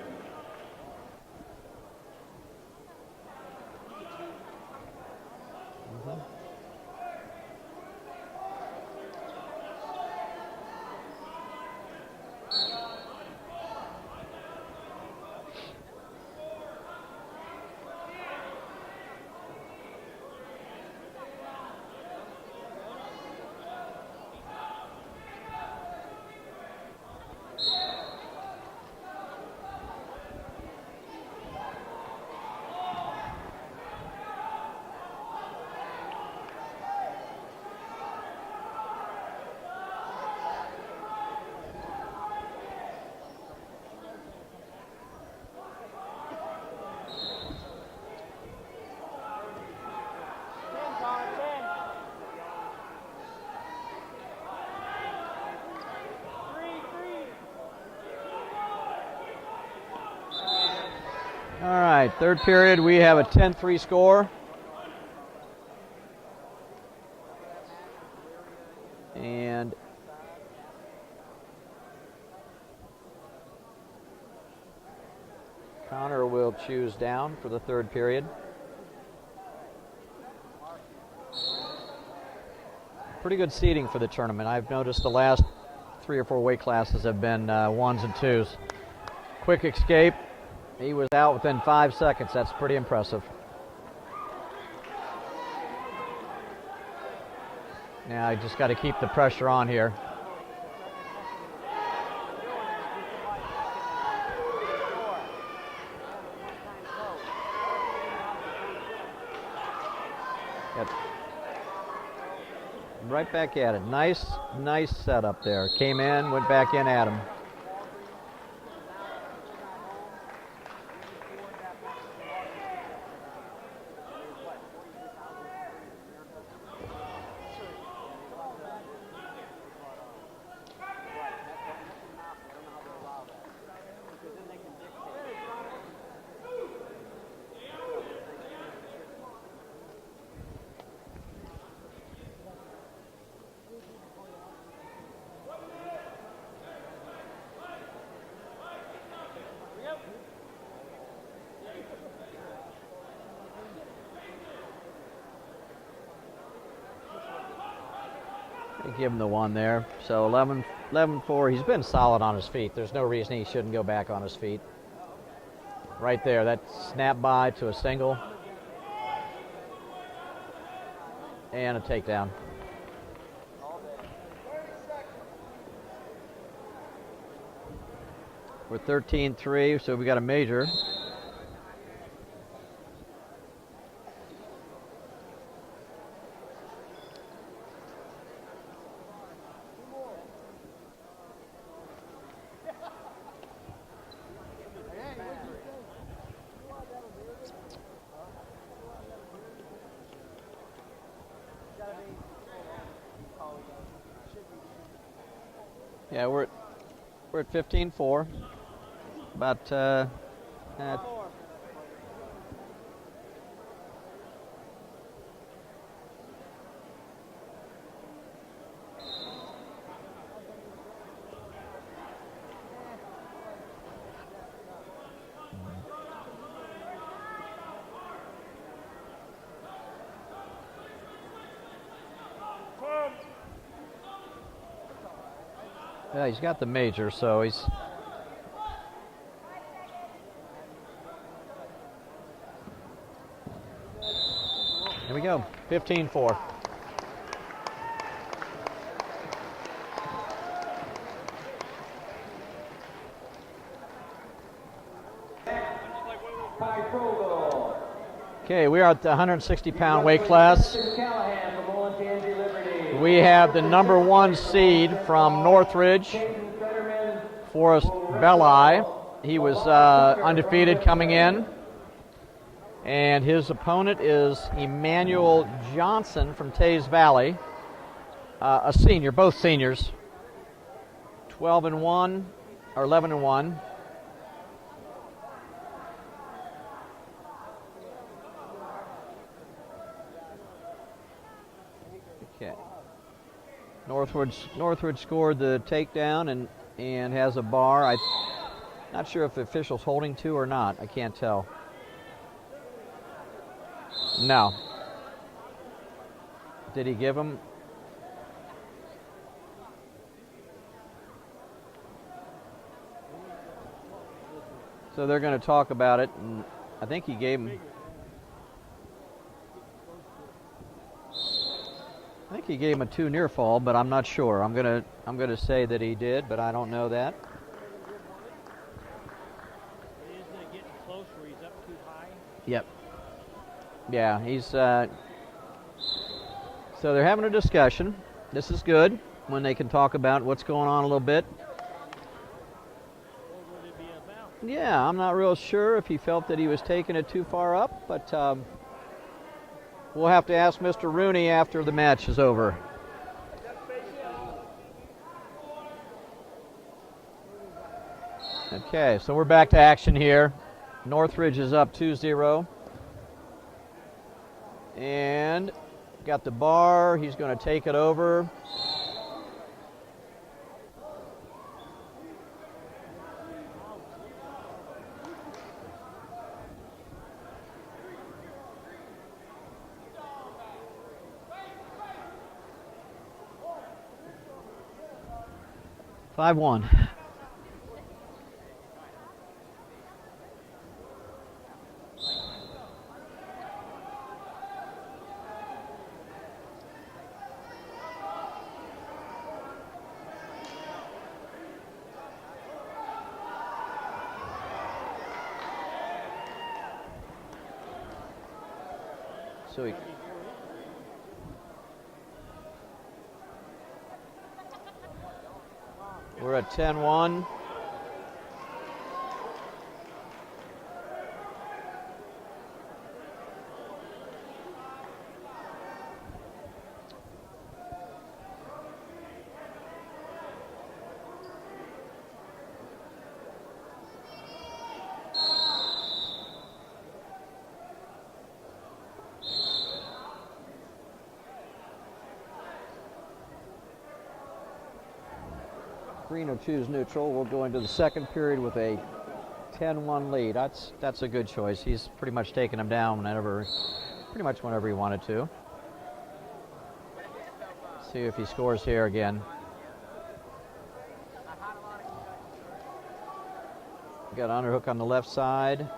All right, third period, we have a 10-3 score. And Connor will choose down for the third period. Pretty good seating for the tournament. I've noticed the last 3 or 4 weight classes have been 1s and 2s. Quick escape. He was out within 5 seconds. That's pretty impressive. Now I just got to keep the pressure on here. Yep. Right back at it. Nice setup there. Came in, went back in at him. Give him the one there. So 11-4. He's been solid on his feet. There's no reason he shouldn't go back on his feet. Right there, that snap by to a single. And a takedown. We're 13-3, so we got a major. Yeah, we're at 15-4. About yeah, he's got the major, so he's. Here we go, 15-4. Okay, we are at the 160-pound weight class. We have the number 1 seed from Northridge, Forrest Belli. He was undefeated coming in. And his opponent is Emmanuel Johnson from Tays Valley, a senior, both seniors. 12-1 or 11-1. Okay. Northridge scored the takedown and has a bar. I'm not sure if the official's holding to or not. I can't tell. No. Did he give him? So they're going to talk about it, and I think he gave him. I think he gave him a 2 near fall, but I'm not sure. I'm gonna say that he did, but I don't know that. Isn't it getting close where he's up too high? Yep. Yeah, he's. So they're having a discussion. This is good when they can talk about what's going on a little bit. What would it be about? Yeah, I'm not real sure if he felt that he was taking it too far up, but we'll have to ask Mr. Rooney after the match is over. Okay, so we're back to action here. Northridge is up 2-0. And got the bar. He's going to take it over. Five one. So we're at 10-1. Green will choose neutral. We'll go into the second period with a 10-1 lead. That's a good choice. He's pretty much taken him down whenever he wanted to. See if he scores here again. Got an underhook on the left side.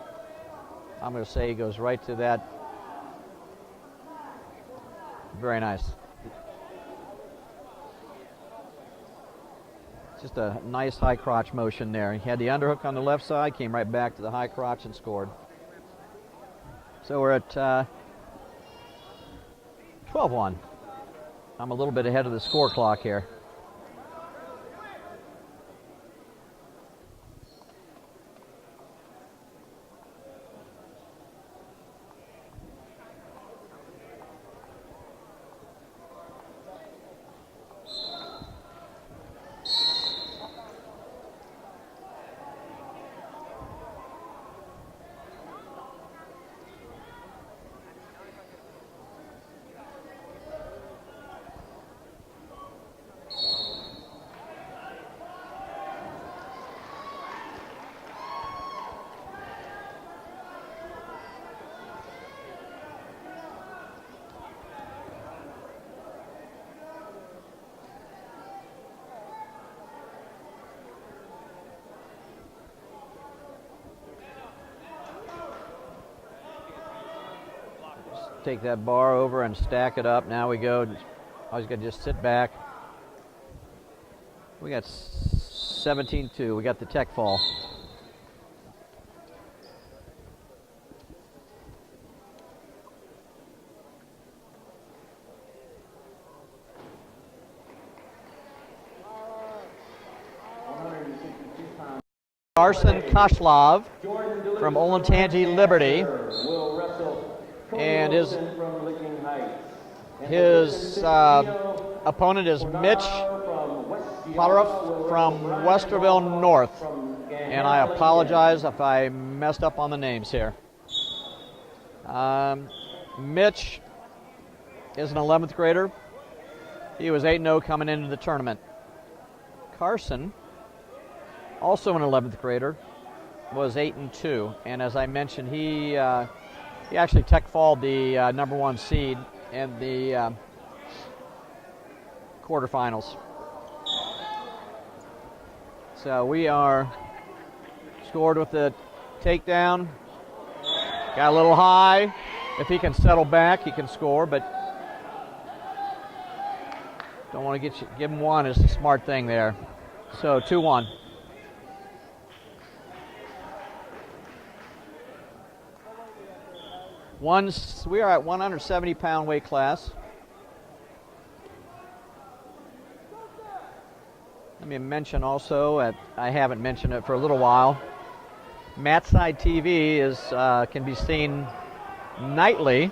I'm going to say he goes right to that. Very nice. Just a nice high crotch motion there. He had the underhook on the left side, came right back to the high crotch and scored. So we're at 12-1. I'm a little bit ahead of the score clock here. Take that bar over and stack it up. Now we go. Always got to just sit back. We got 17-2. We got the tech fall. Carson Koshlov from Olentangy Liberty. And his opponent is Mitch Potaroff from Westerville North. And I apologize if I messed up on the names here. Mitch is an 11th grader. He was 8-0 coming into the tournament. Carson, also an 11th grader, was 8-2. And as I mentioned, he actually tech-falled the #1 seed in the quarterfinals. So we are scored with the takedown. Got a little high. If he can settle back, he can score, but don't want to give him one is a smart thing there. So 2-1. We are at 170-pound weight class. Let me mention also, I haven't mentioned it for a little while, Matside TV can be seen nightly,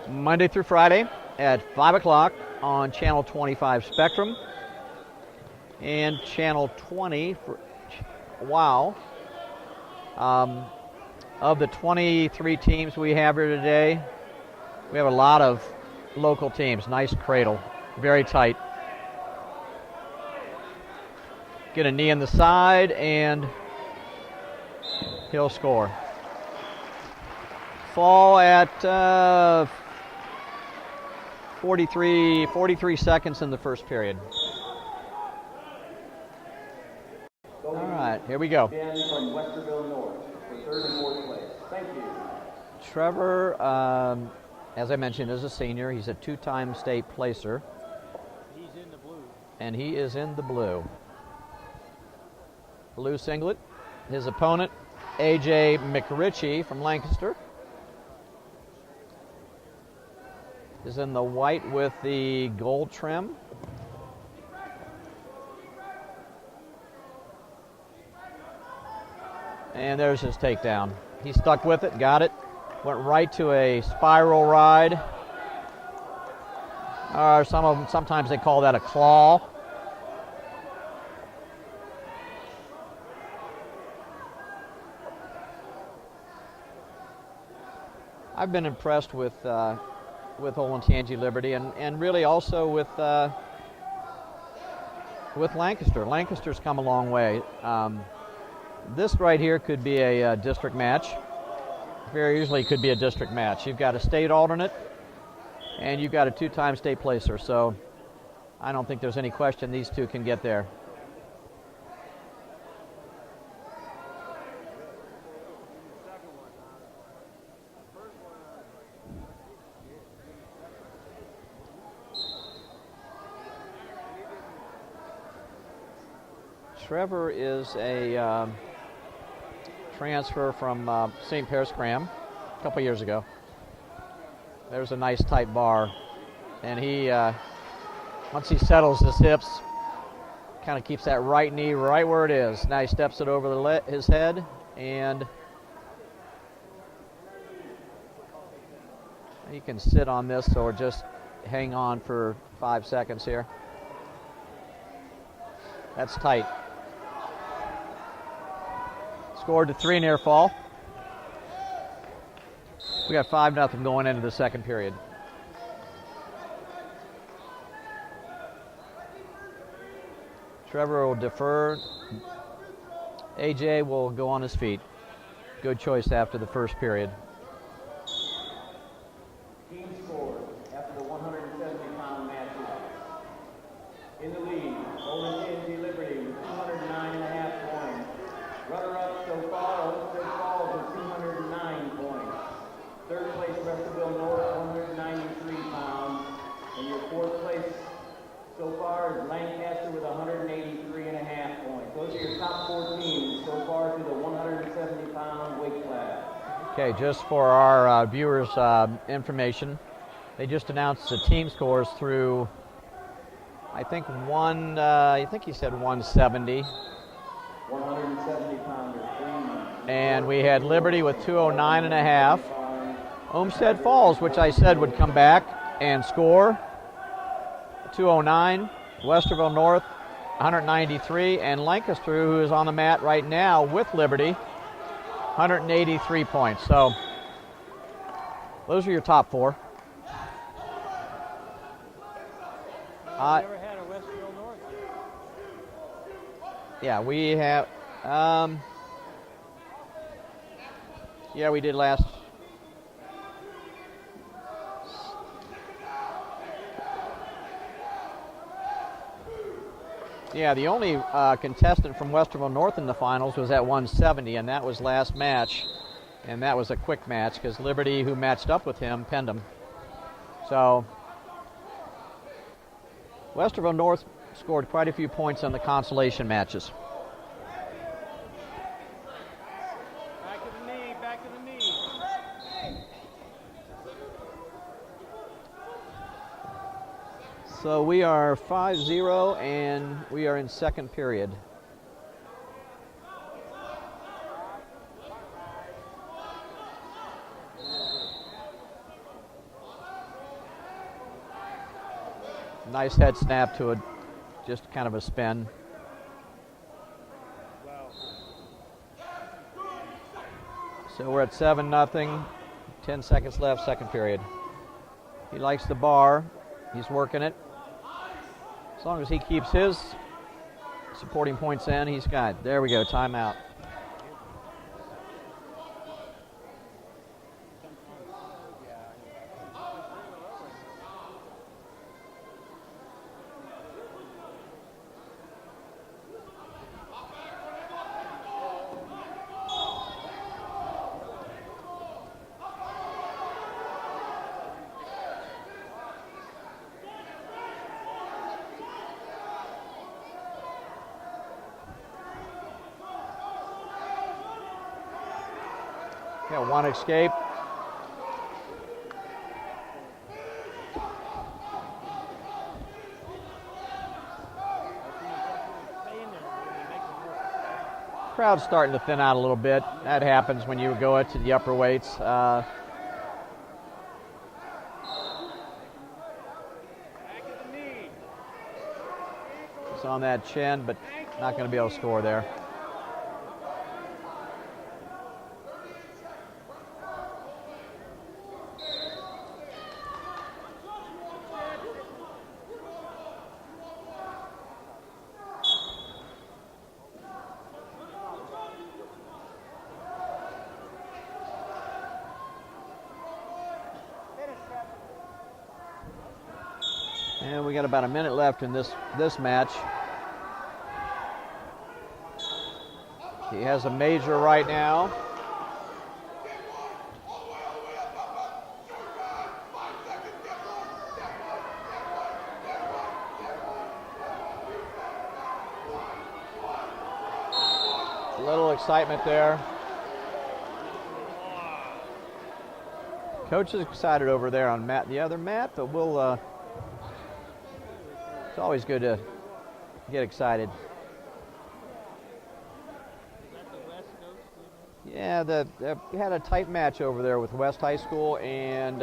Monday through Friday at 5 o'clock on Channel 25 Spectrum and Channel 20 for WOW. Of the 23 teams we have here today, we have a lot of local teams. Nice cradle, very tight. Get a knee in the side, and he'll score. Fall at 43 seconds in the first period. All right, here we go. Dan from Westerville North for 3rd and 4th place. Thank you. Trevor, as I mentioned, is a senior. He's a 2-time state placer. He's in the blue. And he is in the blue. Blue singlet. His opponent, A.J. McRitchie from Lancaster, is in the white with the gold trim. And there's his takedown. He stuck with it, got it, went right to a spiral ride. Or sometimes they call that a claw. I've been impressed with Olentangy Liberty and really also with Lancaster. Lancaster's come a long way. This right here could be a district match. Very easily could be a district match. You've got a state alternate and you've got a 2-time state placer. So I don't think there's any question these two can get there. Trevor is a transfer from St. Paris Graham a couple years ago. There's a nice tight bar, and he once he settles his hips, kind of keeps that right knee right where it is. Now he steps it over his head, and he can sit on this or just hang on for 5 seconds here. That's tight. Scored to 3 near fall. We got 5-0 going into the second period. Trevor will defer. AJ will go on his feet. Good choice after the first period. Team score after the 170-pound matches. In the lead, Olentangy Liberty with 209.5 points. Runner-up so far, Olmsted Falls with 209 points. Third place, Westerville North, 193 pounds. And your fourth place so far is Lancaster with 183.5 points. Those are your top 4 teams so far to the 170-pound weight class. Okay, just for our viewers' information, they just announced the team scores through, I think he said 170. 170 pounder, 3. And we had Liberty with 209.5. Olmsted Falls, which I said would come back and score, 209. Westerville North, 193. And Lancaster, who is on the mat right now with Liberty, 183 points. So those are your top 4. Never had a Westville North. Yeah, we have. Yeah, we did last. Yeah, the only contestant from Westerville North in the finals was at 170, and that was last match. And that was a quick match because Liberty, who matched up with him, pinned him. So Westerville North scored quite a few points on the consolation matches. Back of the knee, back of the knee. So we are 5-0, and we are in second period. Nice head snap to just kind of a spin. Wow. So we're at 7-0, 10 seconds left, second period. He likes the bar, he's working it. As long as he keeps his supporting points in, he's got. There we go, timeout. Got one escape. Crowd's starting to thin out a little bit. That happens when you go to the upper weights. It's on that chin, but not going to be able to score there. And we got about a minute left in this match. He has a major right now. A little excitement there. Coach is excited over there on the other mat, but we'll. It's always good to get excited. Yeah, they had a tight match over there with West High School and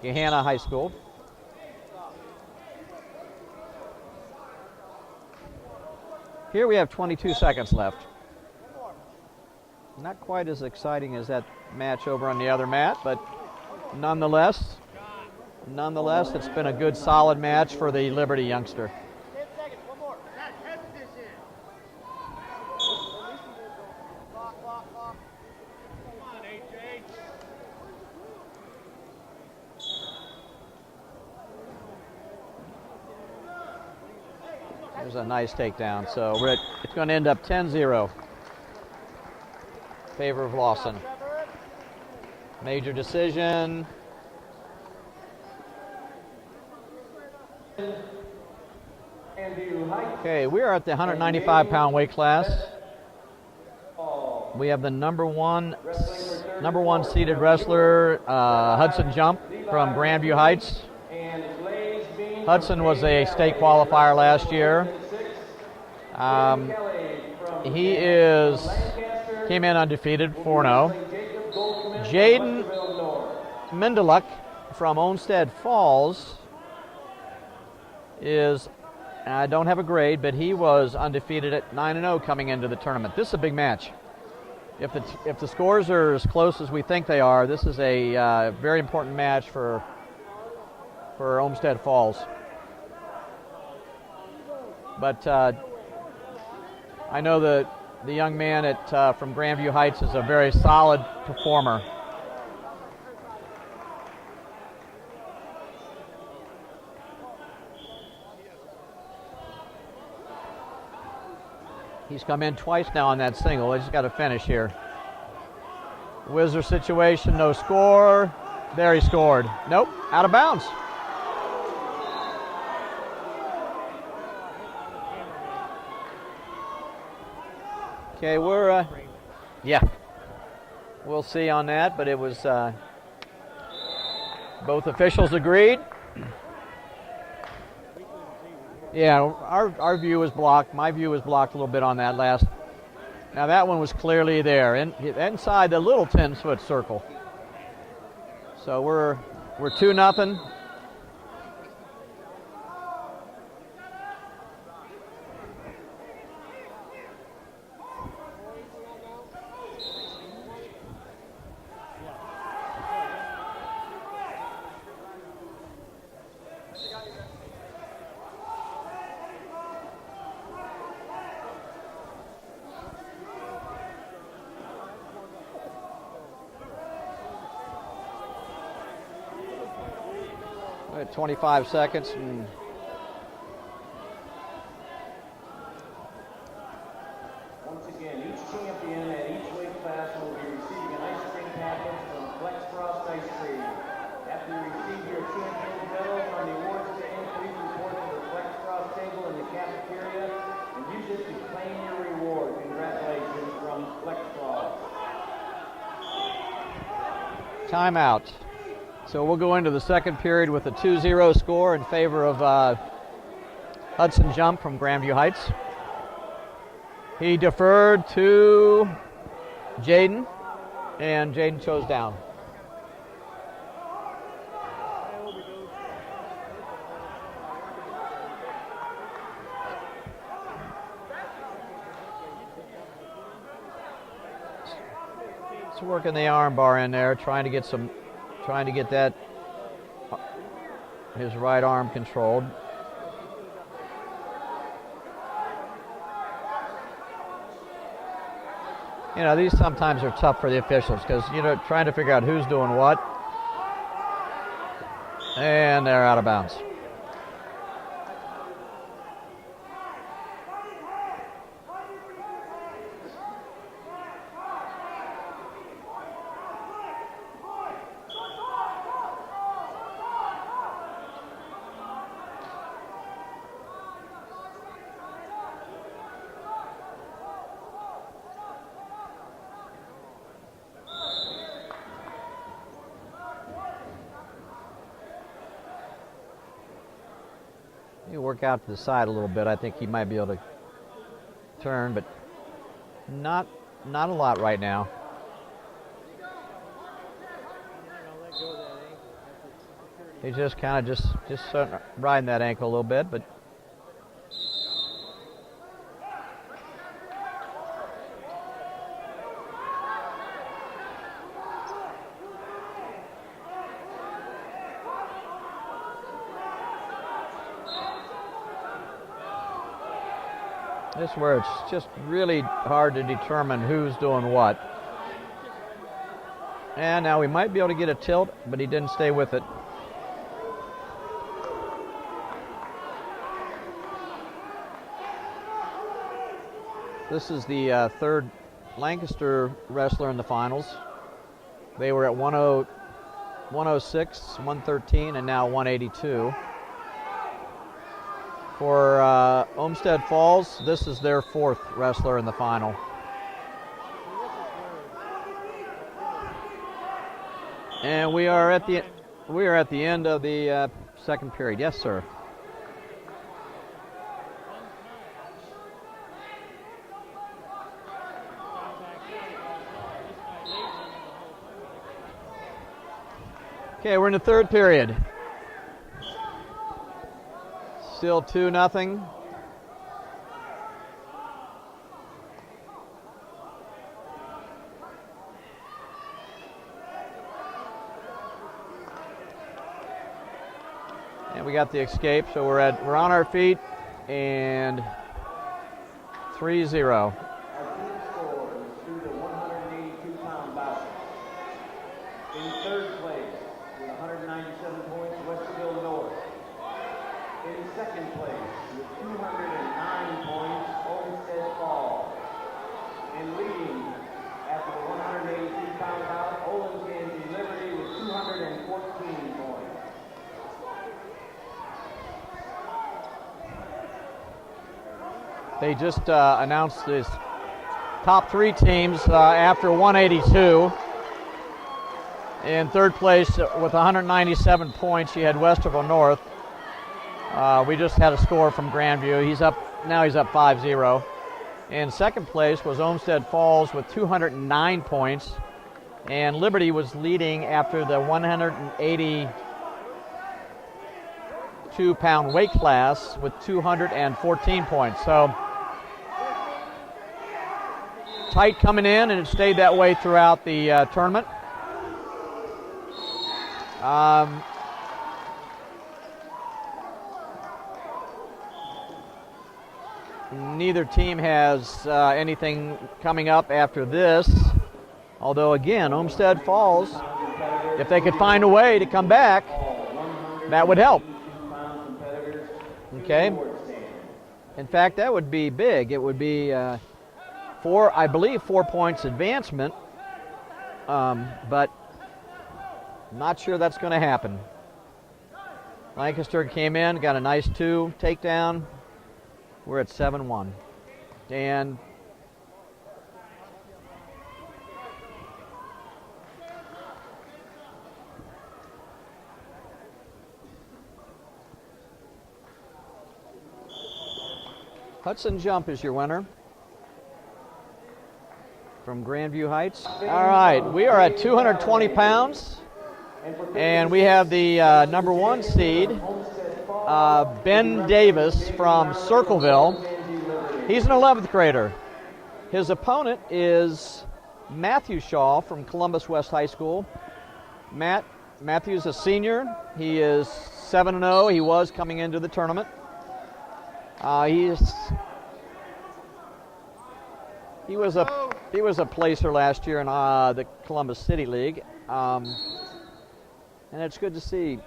Gahanna High School. Here we have 22 seconds left. Not quite as exciting as that match over on the other mat, but nonetheless, it's been a good, solid match for the Liberty youngster. 10 seconds, one more. Head position. Clock. Come on, AJ. There's a nice takedown. So it's going to end up 10-0. Favor of Lawson. Major decision. Okay, we are at the 195-pound weight class. We have the number one seeded wrestler, Hudson Jump from Grandview Heights. Hudson was a state qualifier last year. He came in undefeated, 4-0. Jaden Mendeluk from Olmsted Falls I don't have a grade, but he was undefeated at 9-0 coming into the tournament. This is a big match. If the scores are as close as we think they are, this is a very important match for Olmsted Falls. But I know the young man from Grandview Heights is a very solid performer. He's come in twice now on that single. He's got to finish here. Whizzer situation, no score. There he scored. Nope, out of bounds. Okay, we'll see on that, but it was, both officials agreed. Yeah, our view was blocked. My view was blocked a little bit on that last. Now that one was clearly there, inside the little 10-foot circle. So we're 2-0. We're at 25 seconds. Once again, each champion at each weight class will be receiving an ice cream package from Flex Frost Ice Cream. After you receive your champion's medal from the awards stand, please report to the Flex Frost table in the cafeteria and use it to claim your reward. Congratulations from Flex Frost. Timeout. So we'll go into the second period with a 2-0 score in favor of Hudson Jump from Grandview Heights. He deferred to Jaden, and Jaden chose down. He's working the arm bar in there, trying to get that his right arm controlled. You know, these sometimes are tough for the officials because, you know, trying to figure out who's doing what. And they're out of bounds. He'll work out to the side a little bit. I think he might be able to turn, but not a lot right now. He's just kind of just riding that ankle a little bit, but this is where it's just really hard to determine who's doing what. And now we might be able to get a tilt, but he didn't stay with it. This is the third Lancaster wrestler in the finals. They were at 106, 113, and now 182. For Olmsted Falls, this is their fourth wrestler in the final. And we are at the end of the second period. Yes, sir. Okay, we're in the third period. Still 2-0. And we got the escape, so we're on our feet and 3-0. In third place with 197 points, Westerville North. In second place with 209 points, Olmsted Falls. And leading after the 182-pound bout, Olentangy Liberty with 214 points. They just announced this top three teams after 182. In third place with 197 points, you had Westerville North. We just had a score from Grandview. He's up 5-0. In second place was Olmsted Falls with 209 points. And Liberty was leading after the 182-pound weight class with 214 points. So tight coming in, and it stayed that way throughout the tournament. Neither team has anything coming up after this. Although, again, Olmsted Falls, if they could find a way to come back, that would help. Okay. In fact, that would be big. It would be I believe 4 points advancement, but not sure that's going to happen. Lancaster came in, got a nice 2 takedown. We're at 7-1. And Hudson Jump is your winner from Grandview Heights. All right, we are at 220 pounds, and we have the number 1 seed, Ben Davis from Circleville. He's an 11th grader. His opponent is Matthew Shaw from Columbus West High School. Matthew's a senior. He is 7-0. He was coming into the tournament. He was a placer last year in the Columbus City League, and it's good to see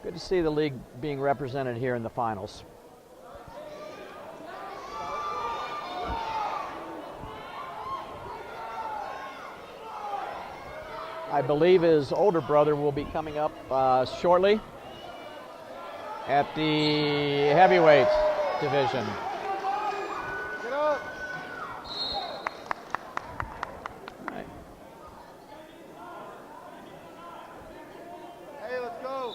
Good to see the league being represented here in the finals. I believe his older brother will be coming up shortly at the heavyweight division. Get up. Right. Hey, let's go.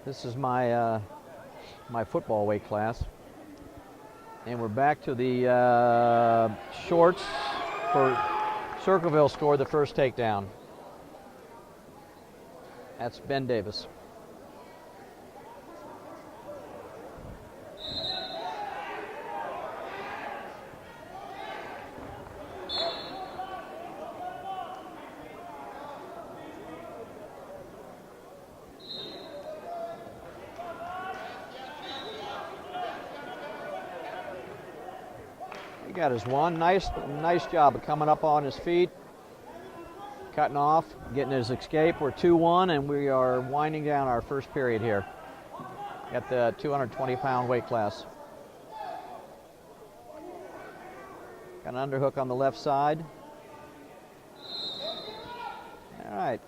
This is my my football weight class, and we're back to the shorts for Circleville scored the first takedown. That's Ben Davis. He got his one. Nice job of coming up on his feet, cutting off, getting his escape. We're 2-1, and we are winding down our first period here at the 220-pound weight class. Got an underhook on the left side. All right.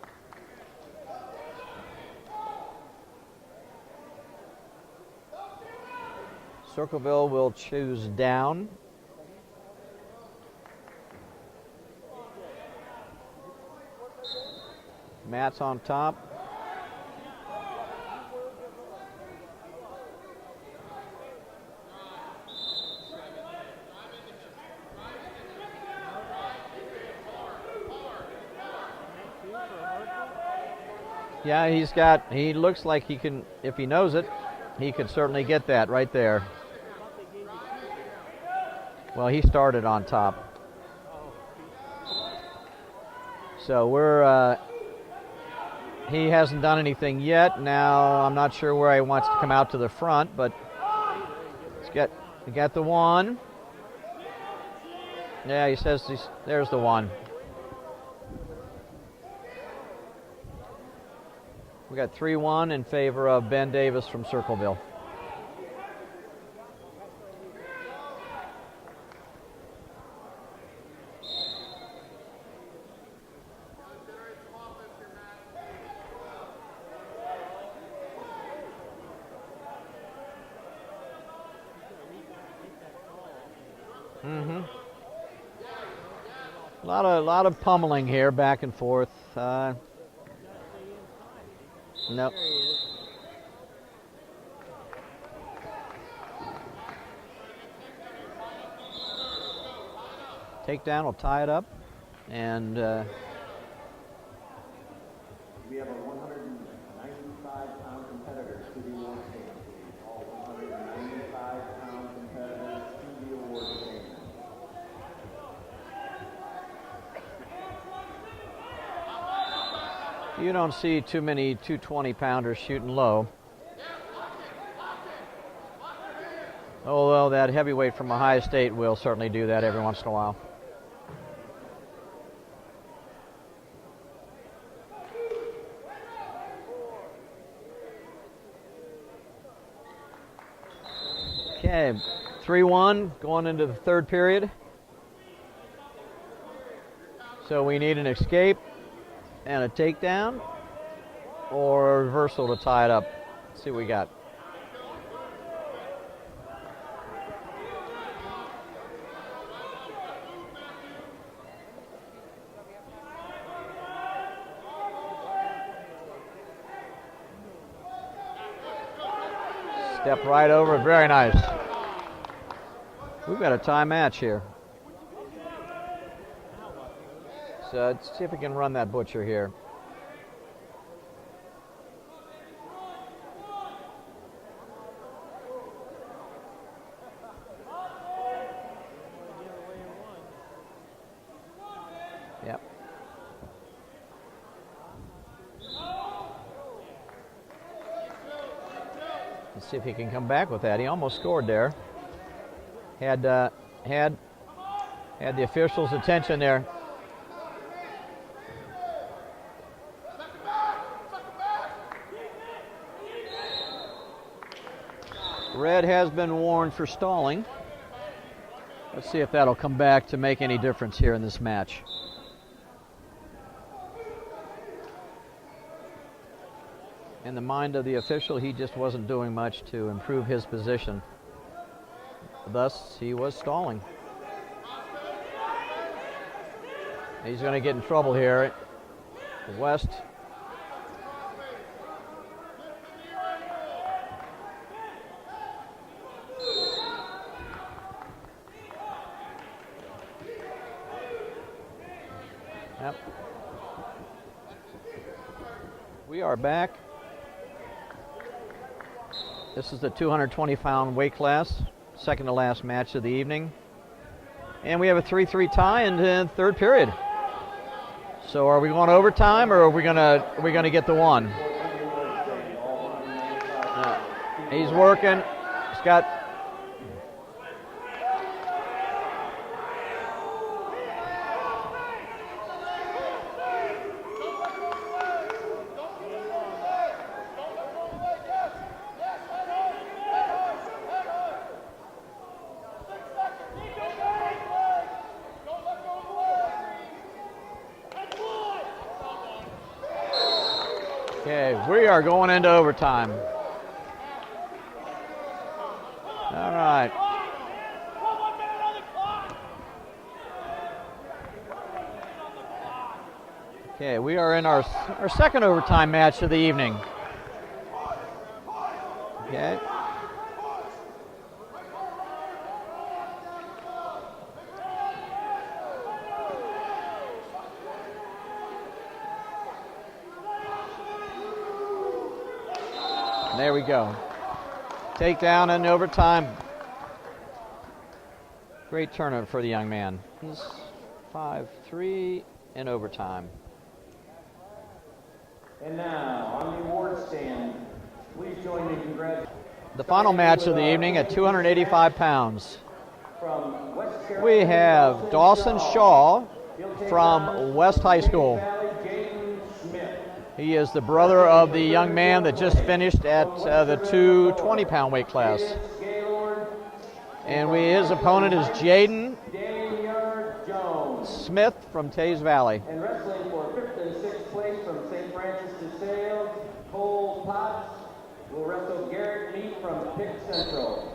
Circleville will choose down. Matt's on top. Yeah, he looks like he can, if he knows it, he could certainly get that right there. Well, he started on top. So we're, he hasn't done anything yet. Now, I'm not sure where he wants to come out to the front, but he got the one. Yeah, he says there's the one. We got 3-1 in favor of Ben Davis from Circleville. A lot of pummeling here, back and forth. Nope. Takedown will tie it up, and We have a 195-pound competitor to the award stand. All 195-pound competitors to the award stand. you don't see too many 220-pounders shooting low. Although that heavyweight from Ohio State will certainly do that every once in a while. Okay, 3-1 going into the third period. So we need an escape and a takedown or a reversal to tie it up. Let's see what we got. Step right over, very nice. We've got a tie match here. So let's see if we can run that butcher here. Yep. Let's see if he can come back with that. He almost scored there. Had the officials' attention there. Red has been warned for stalling. Let's see if that'll come back to make any difference here in this match. In the mind of the official, he just wasn't doing much to improve his position. Thus, he was stalling. He's going to get in trouble here. West. Yep. We are back. This is the 220-pound weight class, second to last match of the evening. And we have a 3-3 tie in the third period. So are we going overtime, or are we gonna get the one? He's working. He's got. Okay, we are going into overtime. All right. Okay, we are in our second overtime match of the evening. Okay. There we go. Takedown in overtime. Great tournament for the young man. He's 5-3 in overtime. And now, on the award stand, please join me in congratulating The final match of the evening at 285 pounds. from West Carolina, We have Dawson Shaw from West High School. He is the brother of the young man that just finished at the 220-pound weight class. And his opponent is Jaden Smith from Taze Valley. And wrestling for 5th and 6th place from St. Francis de Sales, Cole Potts will wrestle Garrett Meat from Pitt Central.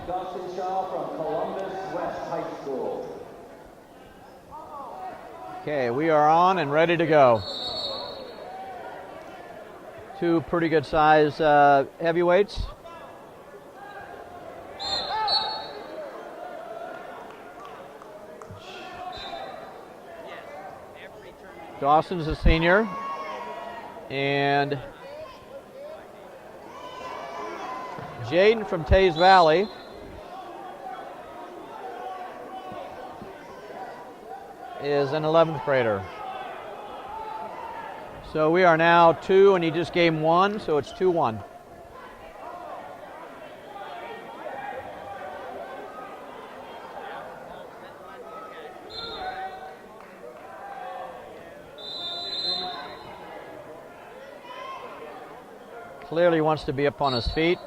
Dawson Shaw from Columbus West High School. Okay, we are on and ready to go. Two pretty good size heavyweights. Dawson's a senior, and Jaden from Taze Valley is an 11th grader. So we are now 2, and he just gave him 1, so it's 2-1. Clearly wants to be up on his feet.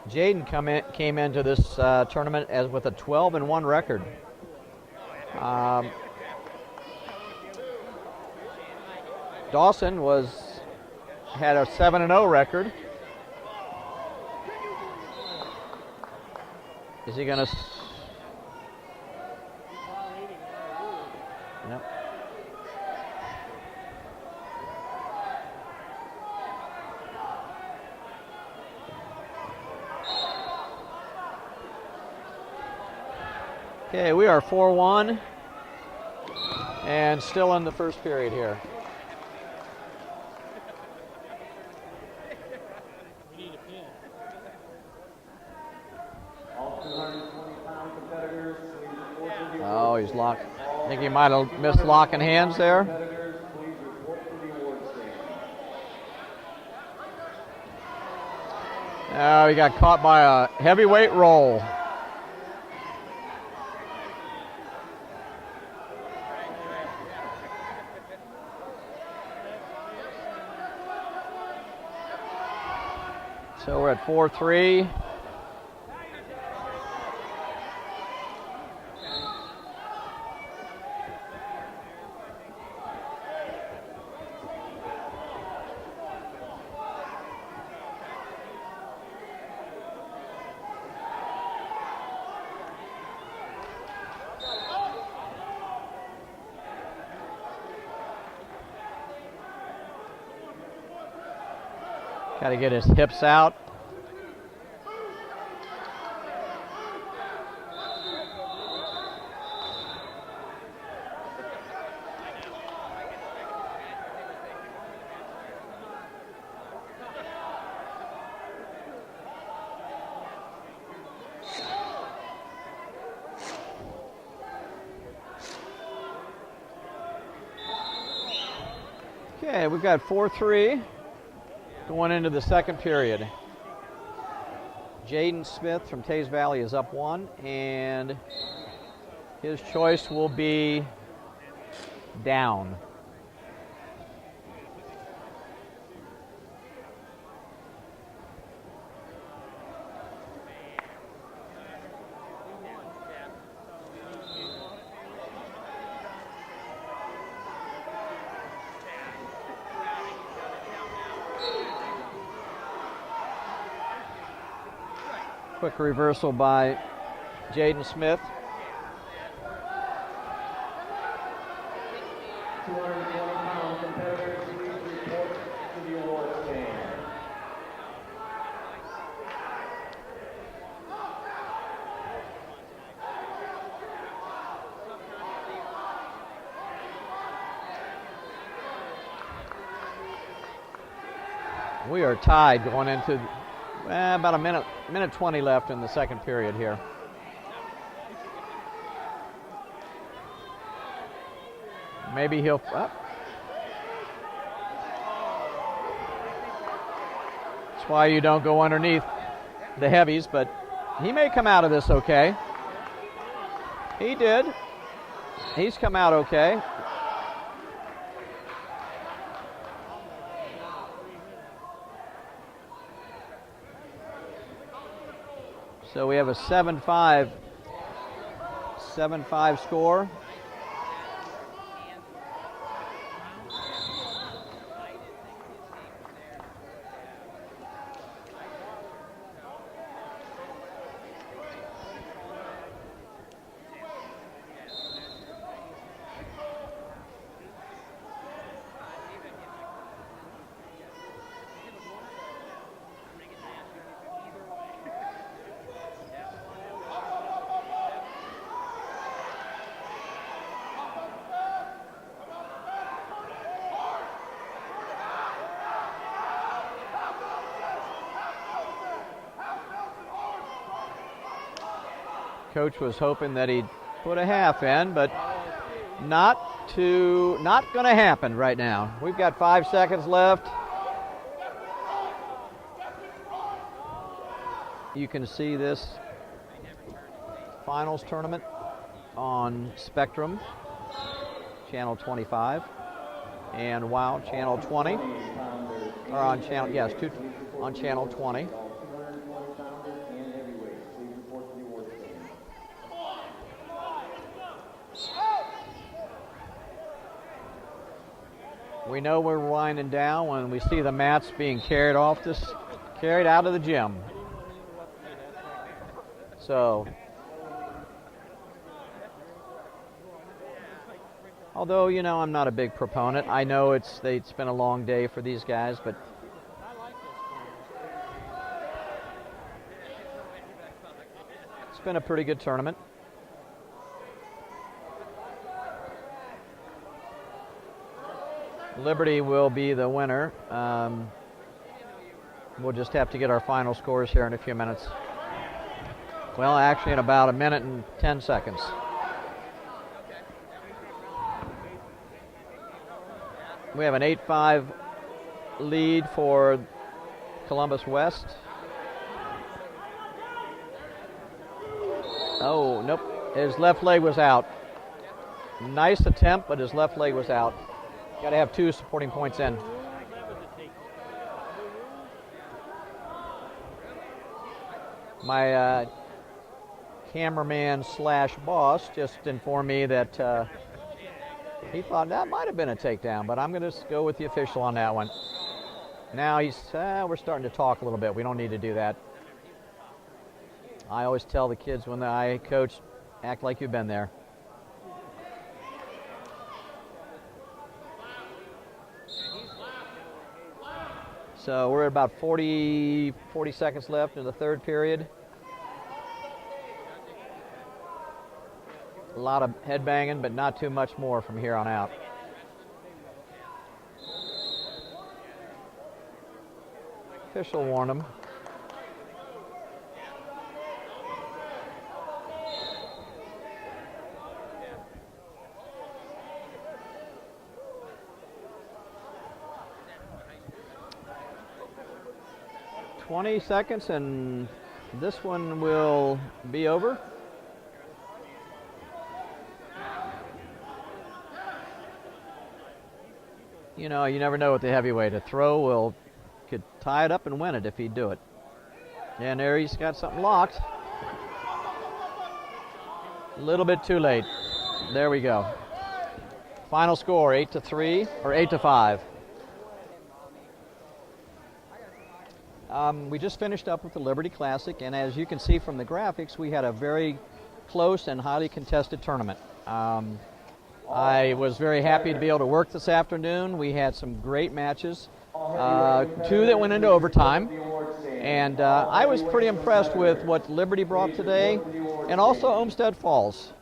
Jaden came into this tournament as with a 12-1 record. Dawson had a 7-0 record. Is he going to? Yep. Okay, we are 4-1 and still in the first period here. he's locked. I think he might have missed locking hands there. Competitors, please report to the award stand. Oh, he got caught by a heavyweight roll. So we're at 4-3. Got to get his hips out. Okay, we've got 4-3 going into the second period. Jaden Smith from Tays Valley is up 1, and his choice will be down. Quick reversal by Jaden Smith. 220-pound competitors, please report to the award stand. We are tied going into about a minute 20 left in the second period here. Maybe he'll up. That's why you don't go underneath the heavies, but he may come out of this okay. He did. He's come out okay. So we have a 7-5 score. Coach was hoping that he'd put a half in, but not going to happen right now. We've got 5 seconds left. You can see this finals tournament on Spectrum, channel 25, and WOW, channel 20, or on channel, yes, on channel 20. We know we're winding down when we see the mats being carried out of the gym. So, although, you know, I'm not a big proponent. I know it's been a long day for these guys, but it's been a pretty good tournament. Liberty will be the winner. We'll just have to get our final scores here in a few minutes. Well, actually in about a minute and 10 seconds. We have an 8-5 lead for Columbus West. Oh, nope. His left leg was out. Nice attempt, but his left leg was out. Got to have 2 supporting points in. My cameraman slash boss just informed me that he thought that might have been a takedown, but I'm going to go with the official on that one. Now we're starting to talk a little bit. We don't need to do that. I always tell the kids when I coach, act like you've been there. So we're at about 40 seconds left in the third period. A lot of head banging, but not too much more from here on out. Official warned him. "20 seconds and this one will be over." You know, you never know with the heavyweight. A throw could tie it up and win it if he'd do it. And there he's got something locked. A little bit too late. There we go. Final score, 8-3 or 8-5. We just finished up with the Liberty Classic, and as you can see from the graphics, we had a very close and highly contested tournament. I was very happy to be able to work this afternoon. We had some great matches, 2 that went into overtime, and I was pretty impressed with what Liberty brought today, and also Olmsted Falls.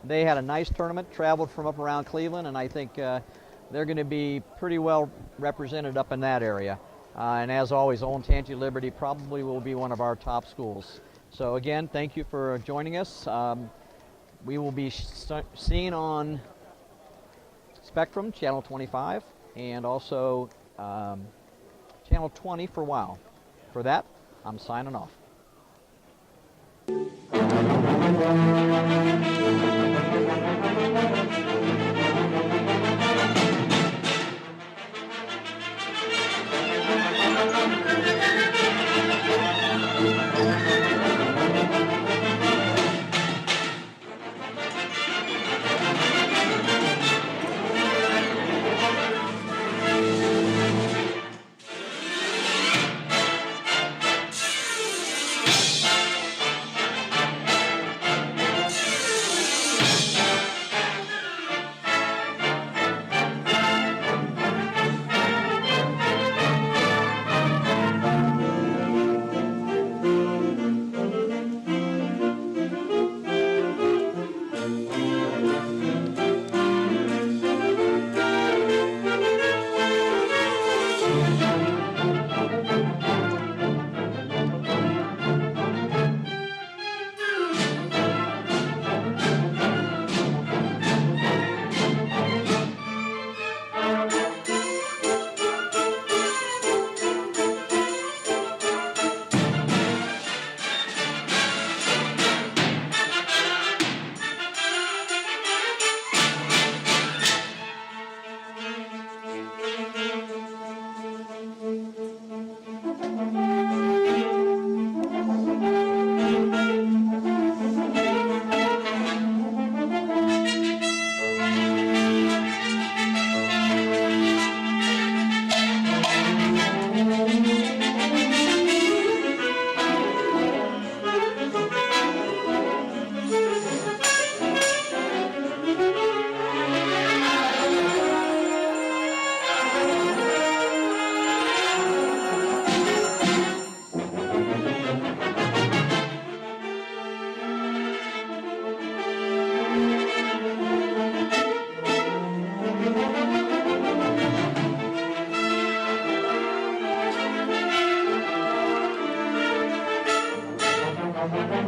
They had a nice tournament, traveled from up around Cleveland, and I think they're going to be pretty well represented up in that area. And as always, Olentangy Liberty probably will be one of our top schools. So again, thank you for joining us. We will be seen on Spectrum, Channel 25, and also Channel 20 for a while. For that, I'm signing off.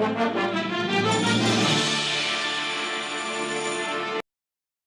Thank you.